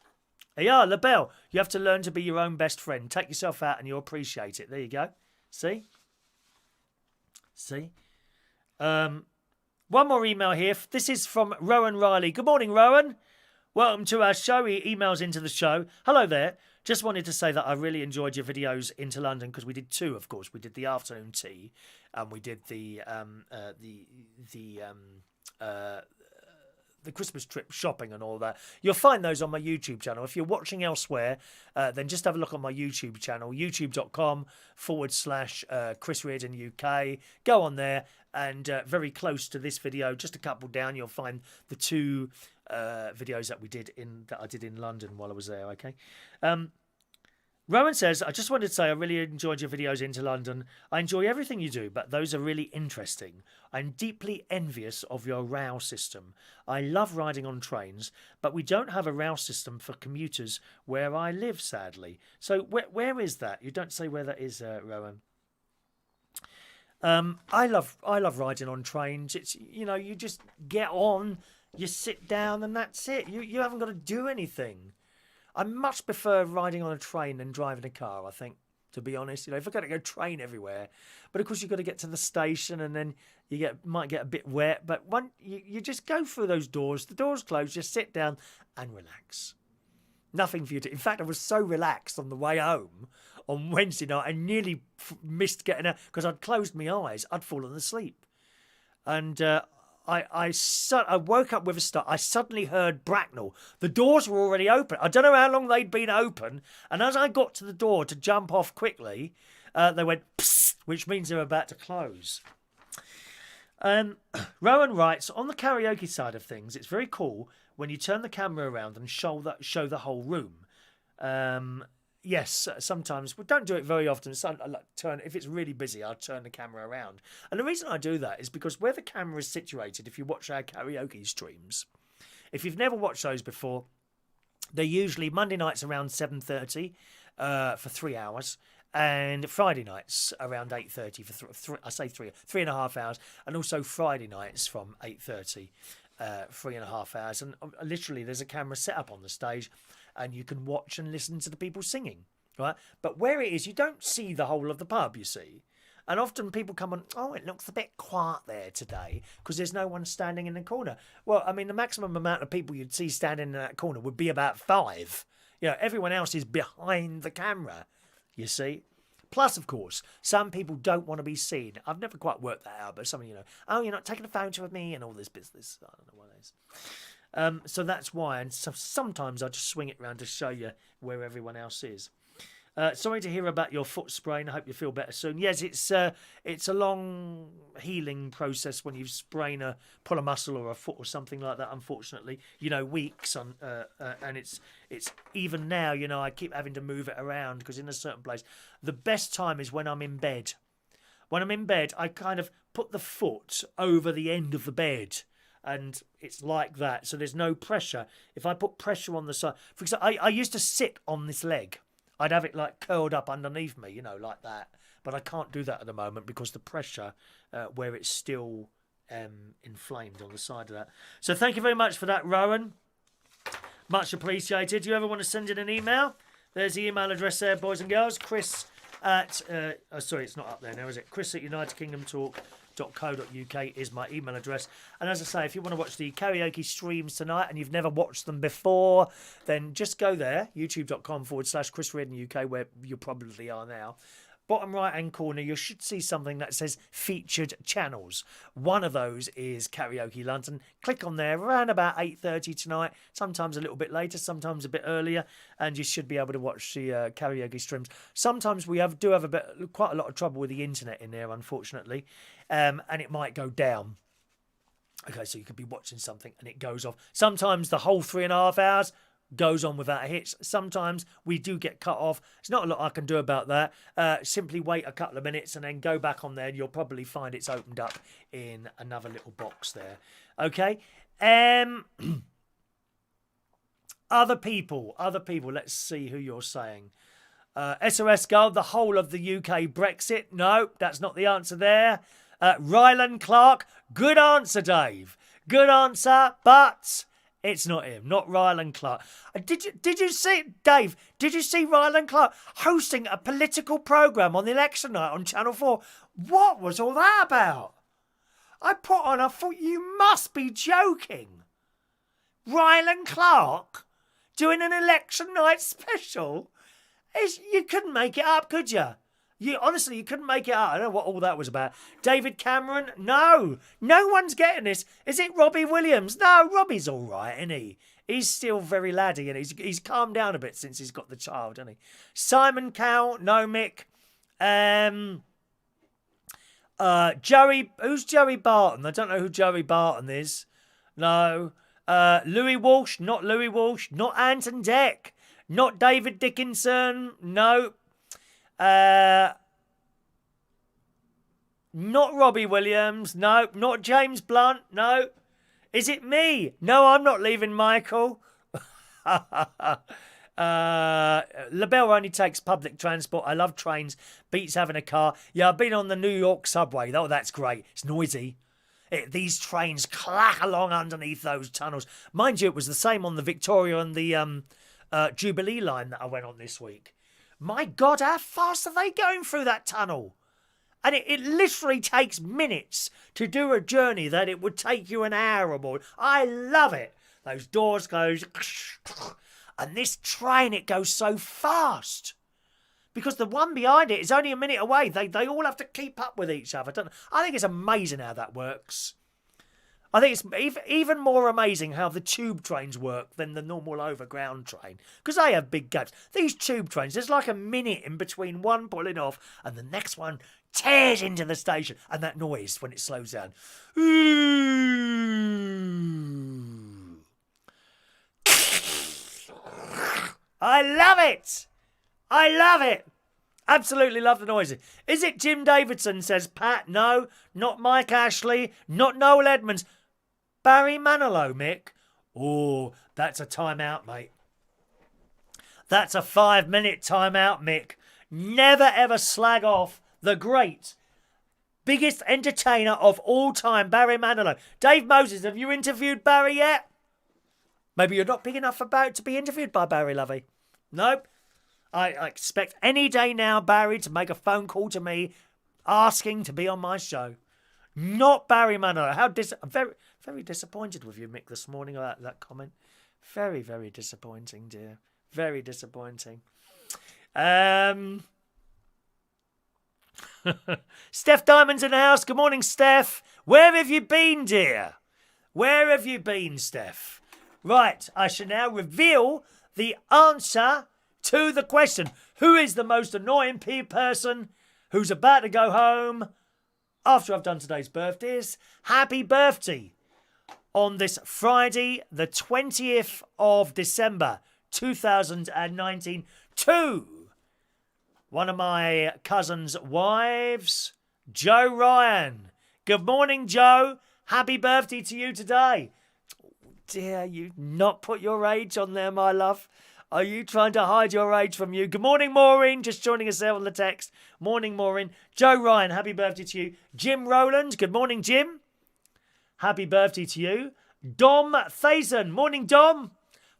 Yeah, LaBelle, you have to learn to be your own best friend. Take yourself out and you'll appreciate it. There you go. See? See? One more email here. This is from Rowan Riley. Good morning, Rowan. Welcome to our show. He emails into the show. Hello there. Just wanted to say that I really enjoyed your videos into London because we did 2, of course. We did the afternoon tea and we did the the Christmas trip shopping and all that. You'll find those on my YouTube channel. If you're watching elsewhere, then just have a look on my YouTube channel, youtube.com/Chris Reardon UK. Go on there, and very close to this video, just a couple down, you'll find the 2 videos that I did in London while I was there. Okay. Rowan says, I just wanted to say I really enjoyed your videos into London. I enjoy everything you do, but those are really interesting. I'm deeply envious of your ROW system. I love riding on trains, but we don't have a ROW system for commuters where I live, sadly. So where is that? You don't say where that is, Rowan. I love riding on trains. It's, you know, you just get on, you sit down, and that's it. You haven't got to do anything. I much prefer riding on a train than driving a car, I think, to be honest. You know, if I've got to go train everywhere. But of course, you've got to get to the station, and then you might get a bit wet. But you just go through those doors. The doors close, just sit down and relax. Nothing for you to... In fact, I was so relaxed on the way home on Wednesday night, I nearly missed getting out because I'd closed my eyes. I'd fallen asleep. And I woke up with a start. I suddenly heard Bracknell. The doors were already open. I don't know how long they'd been open. And as I got to the door to jump off quickly, they went, psst, which means they're about to close. Rowan writes, on the karaoke side of things, it's very cool when you turn the camera around and show the whole room. Yes, sometimes. We don't do it very often. If it's really busy, I'll turn the camera around. And the reason I do that is because where the camera is situated, if you watch our karaoke streams, if you've never watched those before, they're usually Monday nights around 7:30 for 3 hours, and Friday nights around 8:30 for 3.5 hours, and also Friday nights from 8:30, 3.5 hours. And literally, there's a camera set up on the stage, and you can watch and listen to the people singing, right? But where it is, you don't see the whole of the pub, you see. And often people come on, oh, it looks a bit quiet there today because there's no one standing in the corner. Well, I mean, the maximum amount of people you'd see standing in that corner would be about 5. You know, everyone else is behind the camera, you see. Plus, of course, some people don't want to be seen. I've never quite worked that out, but some of you know, oh, you're not taking a photo of me and all this business. I don't know what it is. So that's why, and so sometimes I just swing it around to show you where everyone else is. Sorry to hear about your foot sprain. I hope you feel better soon. Yes, it's a long healing process when you pull a muscle or a foot or something like that. Unfortunately, you know, weeks on, and it's even now. You know, I keep having to move it around because in a certain place. The best time is when I'm in bed. When I'm in bed, I kind of put the foot over the end of the bed. And it's like that, so there's no pressure. If I put pressure on the side, for example, I used to sit on this leg. I'd have it like curled up underneath me, you know, like that. But I can't do that at the moment because the pressure where it's still inflamed on the side of that. So thank you very much for that, Rowan. Much appreciated. Do you ever want to send in an email? There's the email address there, boys and girls. Chris at... sorry, it's not up there now, is it? Chris at UnitedKingdomTalk.co.uk is my email address. And as I say, if you want to watch the karaoke streams tonight and you've never watched them before, then just go there, youtube.com/Chris Reardon UK, where you probably are now. Bottom right hand corner, you should see something that says featured channels. One of those is Karaoke London. Click on there around about 8:30 tonight, sometimes a little bit later, sometimes a bit earlier, and you should be able to watch the karaoke streams. Sometimes we do have quite a lot of trouble with the internet in there, unfortunately, and it might go down. Okay, so you could be watching something and it goes off. Sometimes the whole 3.5 hours goes on without a hitch. Sometimes we do get cut off. There's not a lot I can do about that. Simply wait a couple of minutes and then go back on there and you'll probably find it's opened up in another little box there. Okay. Other people. Let's see who you're saying. SOS Gold, the whole of the UK Brexit. No, that's not the answer there. Ryland Clark. Good answer, Dave. Good answer, but... it's not him, not Ryland Clark. Did you see, Dave, did you see Ryland Clark hosting a political programme on the election night on Channel 4? What was all that about? I thought, you must be joking. Ryland Clark doing an election night special? You couldn't make it up, could you? Honestly, you couldn't make it out. I don't know what all that was about. David Cameron? No. No one's getting this. Is it Robbie Williams? No, Robbie's all right, isn't he? He's still very laddie, and he's calmed down a bit since he's got the child, hasn't he? Simon Cowell? No, Mick. Joey, who's Joey Barton? I don't know who Joey Barton is. No. Louis Walsh? Not Louis Walsh. Not Anton Deck. Not David Dickinson. No. Not Robbie Williams. No. Not James Blunt. No. Is it me? No, I'm not leaving Michael. LaBelle only takes public transport. I love trains. Beats having a car. Yeah, I've been on the New York subway. Oh, that's great. It's noisy. These trains clack along underneath those tunnels. Mind you, it was the same on the Victoria and the Jubilee line that I went on this week. My God, how fast are they going through that tunnel? And it literally takes minutes to do a journey that it would take you an hour or more. I love it. Those doors go... And this train, it goes so fast. Because the one behind it is only a minute away. They all have to keep up with each other. I think it's amazing how that works. I think it's even more amazing how the tube trains work than the normal overground train. Because they have big gaps. These tube trains, there's like a minute in between one pulling off and the next one tears into the station. And that noise when it slows down. I love it. I love it. Absolutely love the noise. Is it Jim Davidson, says Pat? No. Not Mike Ashley. Not Noel Edmonds. Barry Manilow, Mick. Oh, that's a timeout, mate. That's a 5-minute timeout, Mick. Never ever slag off the great, biggest entertainer of all time, Barry Manilow. Dave Moses, have you interviewed Barry yet? Maybe you're not big enough to be interviewed by Barry, lovey. Nope. I expect any day now Barry to make a phone call to me asking to be on my show. Not Barry Manilow. I'm very, very disappointed with you, Mick, this morning about that comment. Very, very disappointing, dear. Very disappointing. Steph Diamond's in the house. Good morning, Steph. Where have you been, dear? Where have you been, Steph? Right, I shall now reveal the answer to the question. Who is the most annoying person who's about to go home after I've done today's birthdays? Happy birthday on this Friday, the 20th of December, 2019, to one of my cousin's wives, Joe Ryan. Good morning, Joe. Happy birthday to you today. Dear, you not put your age on there, my love. Are you trying to hide your age from you? Good morning, Maureen. Just joining us there on the text. Morning, Maureen. Joe Ryan, happy birthday to you. Jim Rowland. Good morning, Jim. Happy birthday to you. Dom Thazen. Morning, Dom.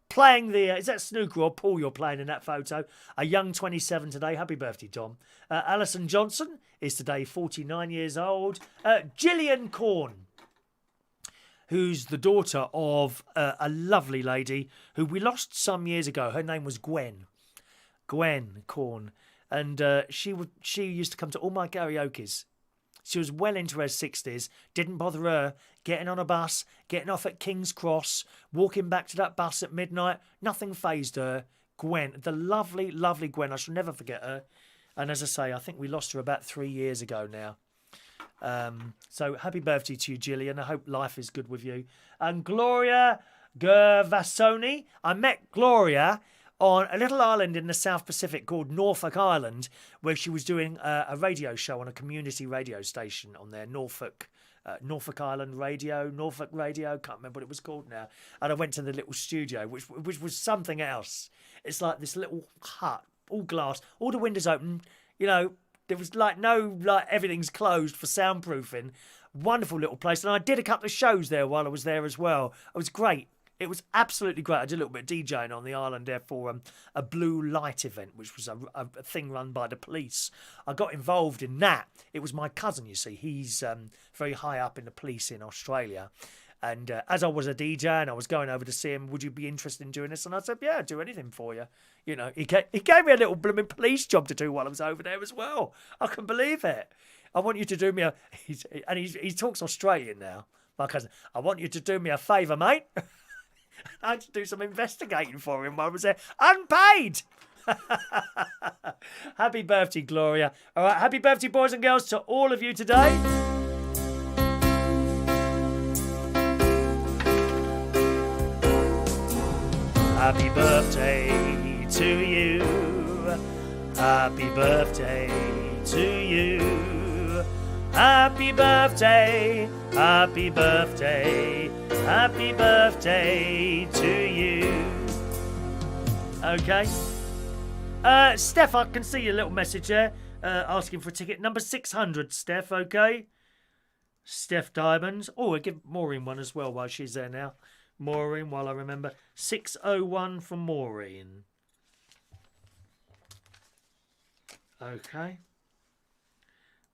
Playing the... is that snooker or pool you're playing in that photo? A young 27 today. Happy birthday, Dom. Alison Johnson is today 49 years old. Gillian Corn, who's the daughter of a lovely lady who we lost some years ago. Her name was Gwen. Gwen Corn. And she used to come to all my karaokes. She was well into her 60s. Didn't bother her getting on a bus, getting off at King's Cross, walking back to that bus at midnight. Nothing fazed her. Gwen, the lovely, lovely Gwen. I shall never forget her. And as I say, I think we lost her about 3 years ago now. So happy birthday to you, Gillian. I hope life is good with you. And Gloria Gervasoni. I met Gloria on a little island in the South Pacific called Norfolk Island, where she was doing a radio show on a community radio station on there, Norfolk Island Radio, Norfolk Radio, can't remember what it was called now. And I went to the little studio, which was something else. It's like this little hut, all glass, all the windows open, you know. There was everything's closed for soundproofing. Wonderful little place. And I did a couple of shows there while I was there as well. It was great. It was absolutely great. I did a little bit of DJing on the island there for a blue light event, which was a thing run by the police. I got involved in that. It was my cousin, you see. He's very high up in the police in Australia. And as I was a DJ and I was going over to see him, would you be interested in doing this? And I said, yeah, I'd do anything for you. You know, he gave me a little blooming police job to do while I was over there as well. I can believe it. I want you to do me he talks Australian now, my cousin. I want you to do me a favour, mate. I had to do some investigating for him while I was there. Unpaid! Happy birthday, Gloria. All right, happy birthday, boys and girls, to all of you today. Happy birthday to you. Happy birthday to you. Happy birthday. Happy birthday. Happy birthday to you. Okay. Steph, I can see your little message there asking for a ticket. Number 600, Steph, okay? Steph Diamonds. Oh, I'll give Maureen one as well while she's there now. Maureen, while I remember. 601 for Maureen. Okay.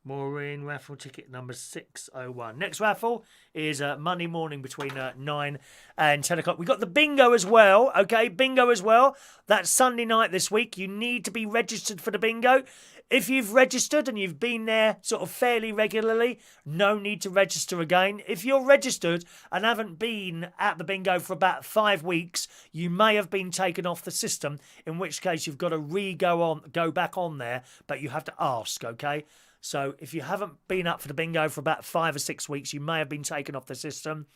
Maureen, raffle ticket number 601. Next raffle is Monday morning between 9 and 10 o'clock. We've got the bingo as well, okay? Bingo as well. That's Sunday night this week. You need to be registered for the bingo. If you've registered and you've been there sort of fairly regularly, no need to register again. If you're registered and haven't been at the bingo for about 5 weeks, you may have been taken off the system, in which case you've got to go back on there, but you have to ask, okay? So if you haven't been up for the bingo for about 5 or 6 weeks, you may have been taken off the system.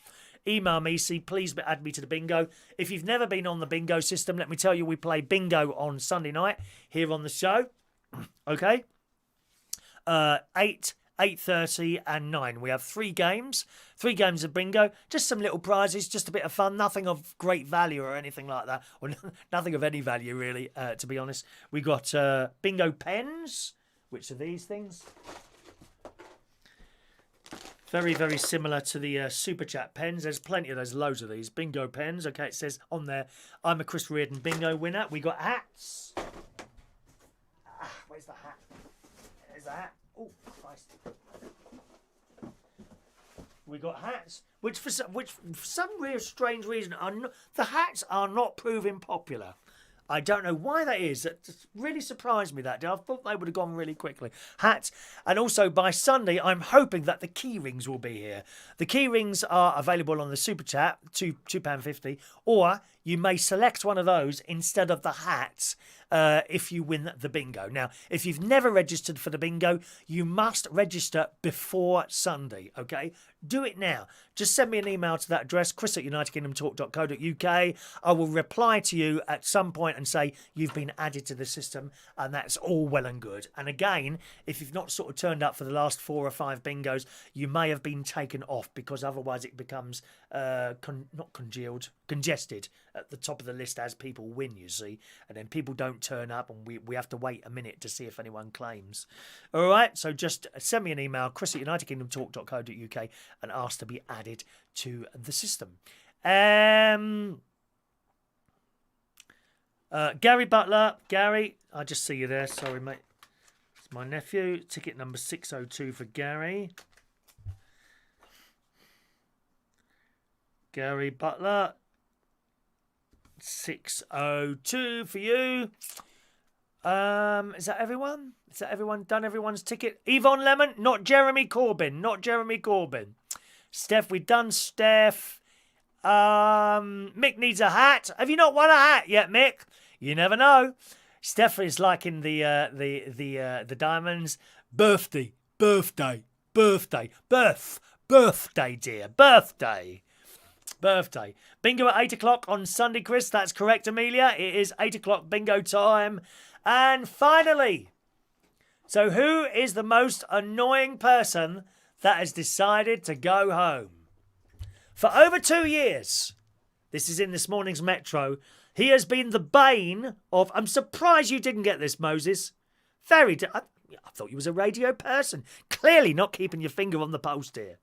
Email me, please add me to the bingo. If you've never been on the bingo system, let me tell you, we play bingo on Sunday night here on the show. Okay? 8, 8:30 and 9. We have 3 games. 3 games of bingo. Just some little prizes, just a bit of fun. Nothing of great value or anything like that. Or nothing of any value, really, to be honest. We got bingo pens, which are these things. Very, very similar to the Super Chat pens. There's plenty of those, loads of these. Bingo pens. Okay, it says on there, I'm a Chris Reardon bingo winner. We got hats. Where's the hat? There's the hat. Oh, Christ. We got hats, which for some real strange reason, the hats are not proving popular. I don't know why that is. That just really surprised me that day. I thought they would have gone really quickly. Hats. And also by Sunday, I'm hoping that the key rings will be here. The key rings are available on the Super Chat, £2.50. Or you may select one of those instead of the hats if you win the bingo. Now, if you've never registered for the bingo, you must register before Sunday, okay? Do it now. Just send me an email to that address, chris@unitedkingdomtalk.co.uk. I will reply to you at some point and say you've been added to the system, and that's all well and good. And again, if you've not sort of turned up for the last 4 or 5 bingos, you may have been taken off, because otherwise it becomes congested at the top of the list as people win, you see. And then people don't turn up, and we have to wait a minute to see if anyone claims. All right, so just send me an email, chris@unitedkingdomtalk.co.uk, and ask to be added to the system. Gary Butler. Gary, I just see you there. Sorry, mate. It's my nephew. Ticket number 602 for Gary. Gary Butler. 602 for you. Is that everyone? Is that everyone done? Everyone's ticket? Yvonne Lemon? Not Jeremy Corbyn. Not Jeremy Corbyn. Steph, we've done Steph. Mick needs a hat. Have you not won a hat yet, Mick? You never know. Steph is liking the diamonds. Birthday, dear. Birthday. Bingo at 8 o'clock on Sunday, Chris. That's correct, Amelia. It is 8 o'clock bingo time. And finally, so who is the most annoying person that has decided to go home? For over 2 years, this is in this morning's Metro, he has been the bane of... I'm surprised you didn't get this, Moses. I thought you was a radio person. Clearly not keeping your finger on the pulse here.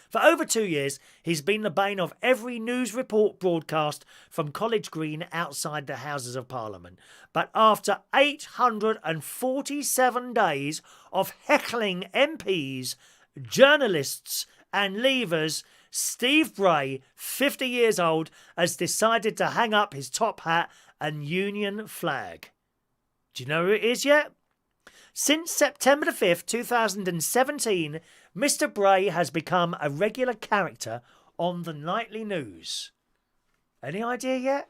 For over 2 years, he's been the bane of every news report broadcast from College Green outside the Houses of Parliament. But after 847 days of heckling MPs, journalists and leavers, Steve Bray, 50 years old, has decided to hang up his top hat and Union flag. Do you know who it is yet? Since September the 5th, 2017, Mr. Bray has become a regular character on the nightly news. Any idea yet?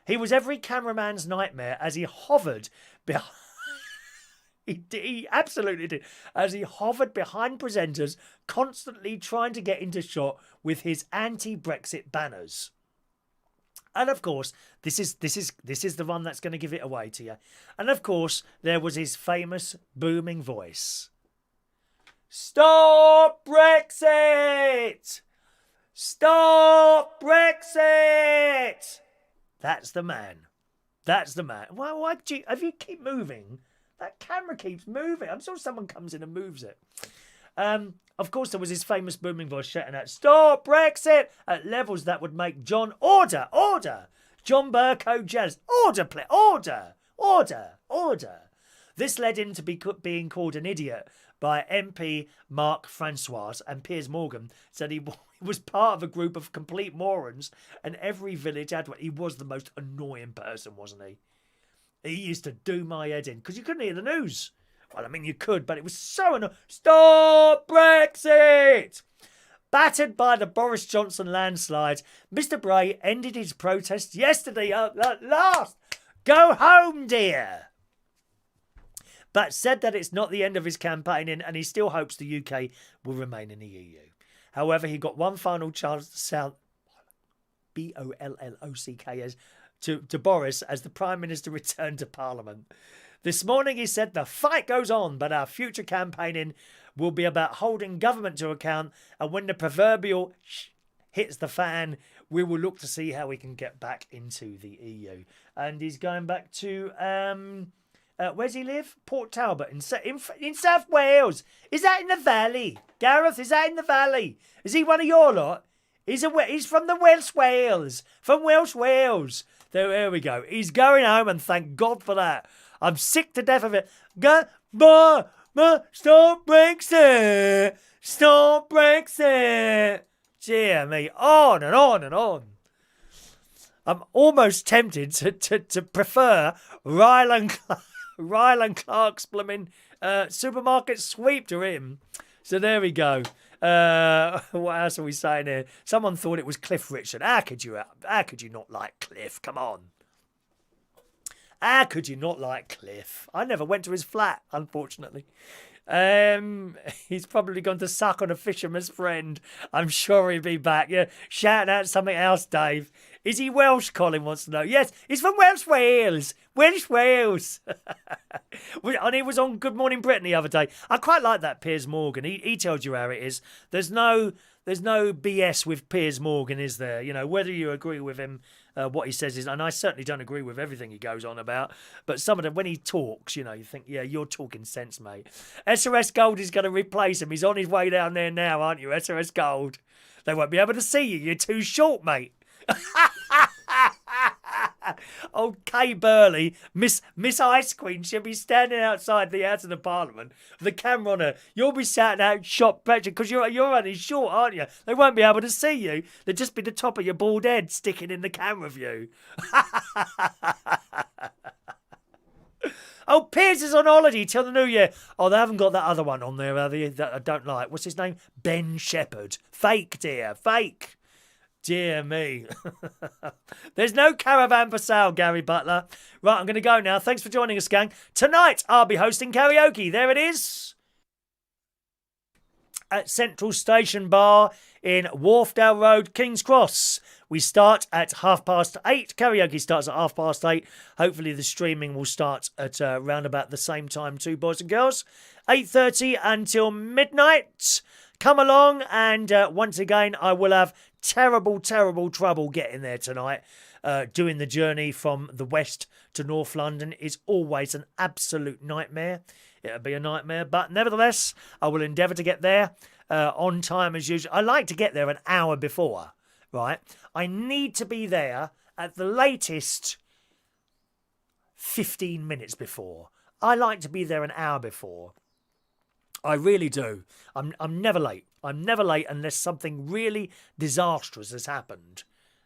He was every cameraman's nightmare as he hovered behind... He absolutely did. As he hovered behind presenters, constantly trying to get into shot with his anti-Brexit banners. And of course, this is the one that's going to give it away to you. And of course, there was his famous booming voice. Stop Brexit! Stop Brexit! That's the man. That's the man. Why do you, if you keep moving, that camera keeps moving. I'm sure someone comes in and moves it. Of course, there was his famous booming voice shouting out, "Stop Brexit!" at levels that would make John Order! John Bercow jealous. Order! This led him to being called an idiot by MP Mark Francois, and Piers Morgan said he was part of a group of complete morons, and every village had one. He was the most annoying person, wasn't he? He used to do my head in, because you couldn't hear the news. Well, I mean, you could, but it was so annoying. Stop Brexit! Battered by the Boris Johnson landslide, Mr. Bray ended his protest yesterday at last. Go home, dear. But said that it's not the end of his campaigning and he still hopes the UK will remain in the EU. However, he got one final chance to sound Bollocks to Boris as the Prime Minister returned to Parliament. This morning he said the fight goes on, but our future campaigning will be about holding government to account, and when the proverbial hits the fan, we will look to see how we can get back into the EU. And he's going back to, where's he live? Port Talbot in South Wales. Is that in the valley? Gareth, is that in the valley? Is he one of your lot? He's from the Welsh Wales. From Welsh Wales. There we go. He's going home, and thank God for that. I'm sick to death of it. Stop Brexit! Stop Brexit! Dear me, on and on and on. I'm almost tempted to prefer Ryland Clark's blooming supermarket sweep to him. So there we go. What else are we saying here? Someone thought it was Cliff Richard. How could you not like Cliff? Come on. How could you not like Cliff? I never went to his flat, unfortunately. He's probably gone to suck on a fisherman's friend. I'm sure he'll be back. Yeah, shouting out something else, Dave. Is he Welsh? Colin wants to know. Yes, he's from Welsh Wales. Welsh Wales. And he was on Good Morning Britain the other day. I quite like that Piers Morgan. He tells you how it is. There's no BS with Piers Morgan, is there? You know, whether you agree with him, what he says is, and I certainly don't agree with everything he goes on about, but some of them, when he talks, you know, you think, yeah, you're talking sense, mate. SOS Gold is going to replace him. He's on his way down there now, aren't you, SOS Gold? They won't be able to see you. You're too short, mate. Old Kay Burley, Miss Ice Queen, she'll be standing outside the House of the Parliament with the camera on her. You'll be sat out shot, because you're only short, aren't you? They won't be able to see you. They'll just be the top of your bald head sticking in the camera view. Oh, Piers is on holiday till the new year. Oh, they haven't got that other one on there, have they, that I don't like. What's his name? Ben Shepherd. Fake, dear. Fake. Dear me. There's no caravan for sale, Gary Butler. Right, I'm going to go now. Thanks for joining us, gang. Tonight, I'll be hosting karaoke. There it is. At Central Station Bar in Wharfdale Road, King's Cross. We start at 8:30. Karaoke starts at 8:30. Hopefully the streaming will start at around about the same time too, boys and girls. 8:30 until midnight. Come along, and once again, I will have terrible trouble getting there tonight. Doing the journey from the west to North London is always an absolute nightmare. It'll be a nightmare, but nevertheless, I will endeavour to get there on time as usual. I like to get there an hour before, right? I need to be there at the latest 15 minutes before. I like to be there an hour before. I really do. I'm never late. I'm never late unless something really disastrous has happened.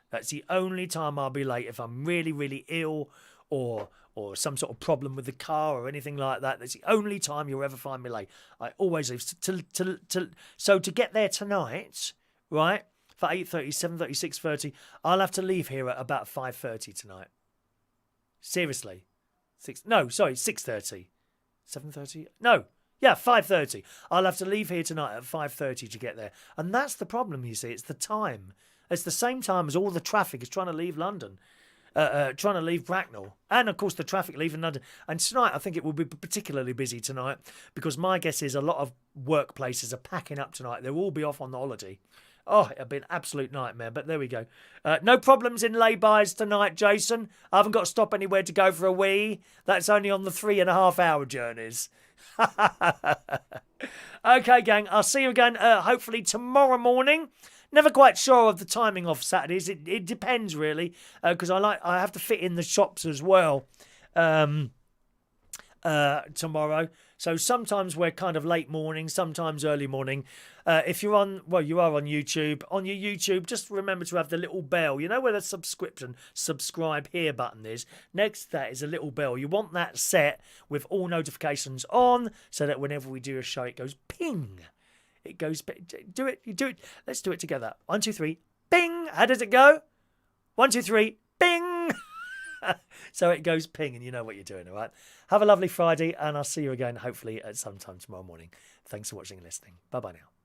That's the only time I'll be late, if I'm really, really ill or some sort of problem with the car or anything like that. That's the only time you'll ever find me late. I always leave. So to get there tonight, right, for 8:30, 7:30, 6:30, I'll have to leave here at about 5:30 tonight. Seriously. 6:30. 7:30? No. Yeah, 5:30. I'll have to leave here tonight at 5:30 to get there. And that's the problem, you see. It's the time. It's the same time as all the traffic is trying to leave London. Trying to leave Bracknell. And, of course, the traffic leaving London. And tonight, I think it will be particularly busy tonight, because my guess is a lot of workplaces are packing up tonight. They'll all be off on the holiday. Oh, it'll be an absolute nightmare, but there we go. No problems in lay-bys tonight, Jason. I haven't got to stop anywhere to go for a wee. That's only on the 3.5-hour journeys. Okay, gang, I'll see you again hopefully tomorrow morning. Never quite sure of the timing of Saturdays. It depends, really, because I have to fit in the shops as well tomorrow. So sometimes we're kind of late morning, sometimes early morning. If you're on, well, you are on YouTube. On your YouTube, just remember to have the little bell. You know where the subscribe here button is? Next to that is a little bell. You want that set with all notifications on, so that whenever we do a show, it goes ping. It goes, do it, you do it. Let's do it together. 1, 2, 3, bing. How does it go? 1, 2, 3, bing. So it goes ping, and you know what you're doing, all right? Have a lovely Friday, and I'll see you again, hopefully, at some time tomorrow morning. Thanks for watching and listening. Bye-bye now.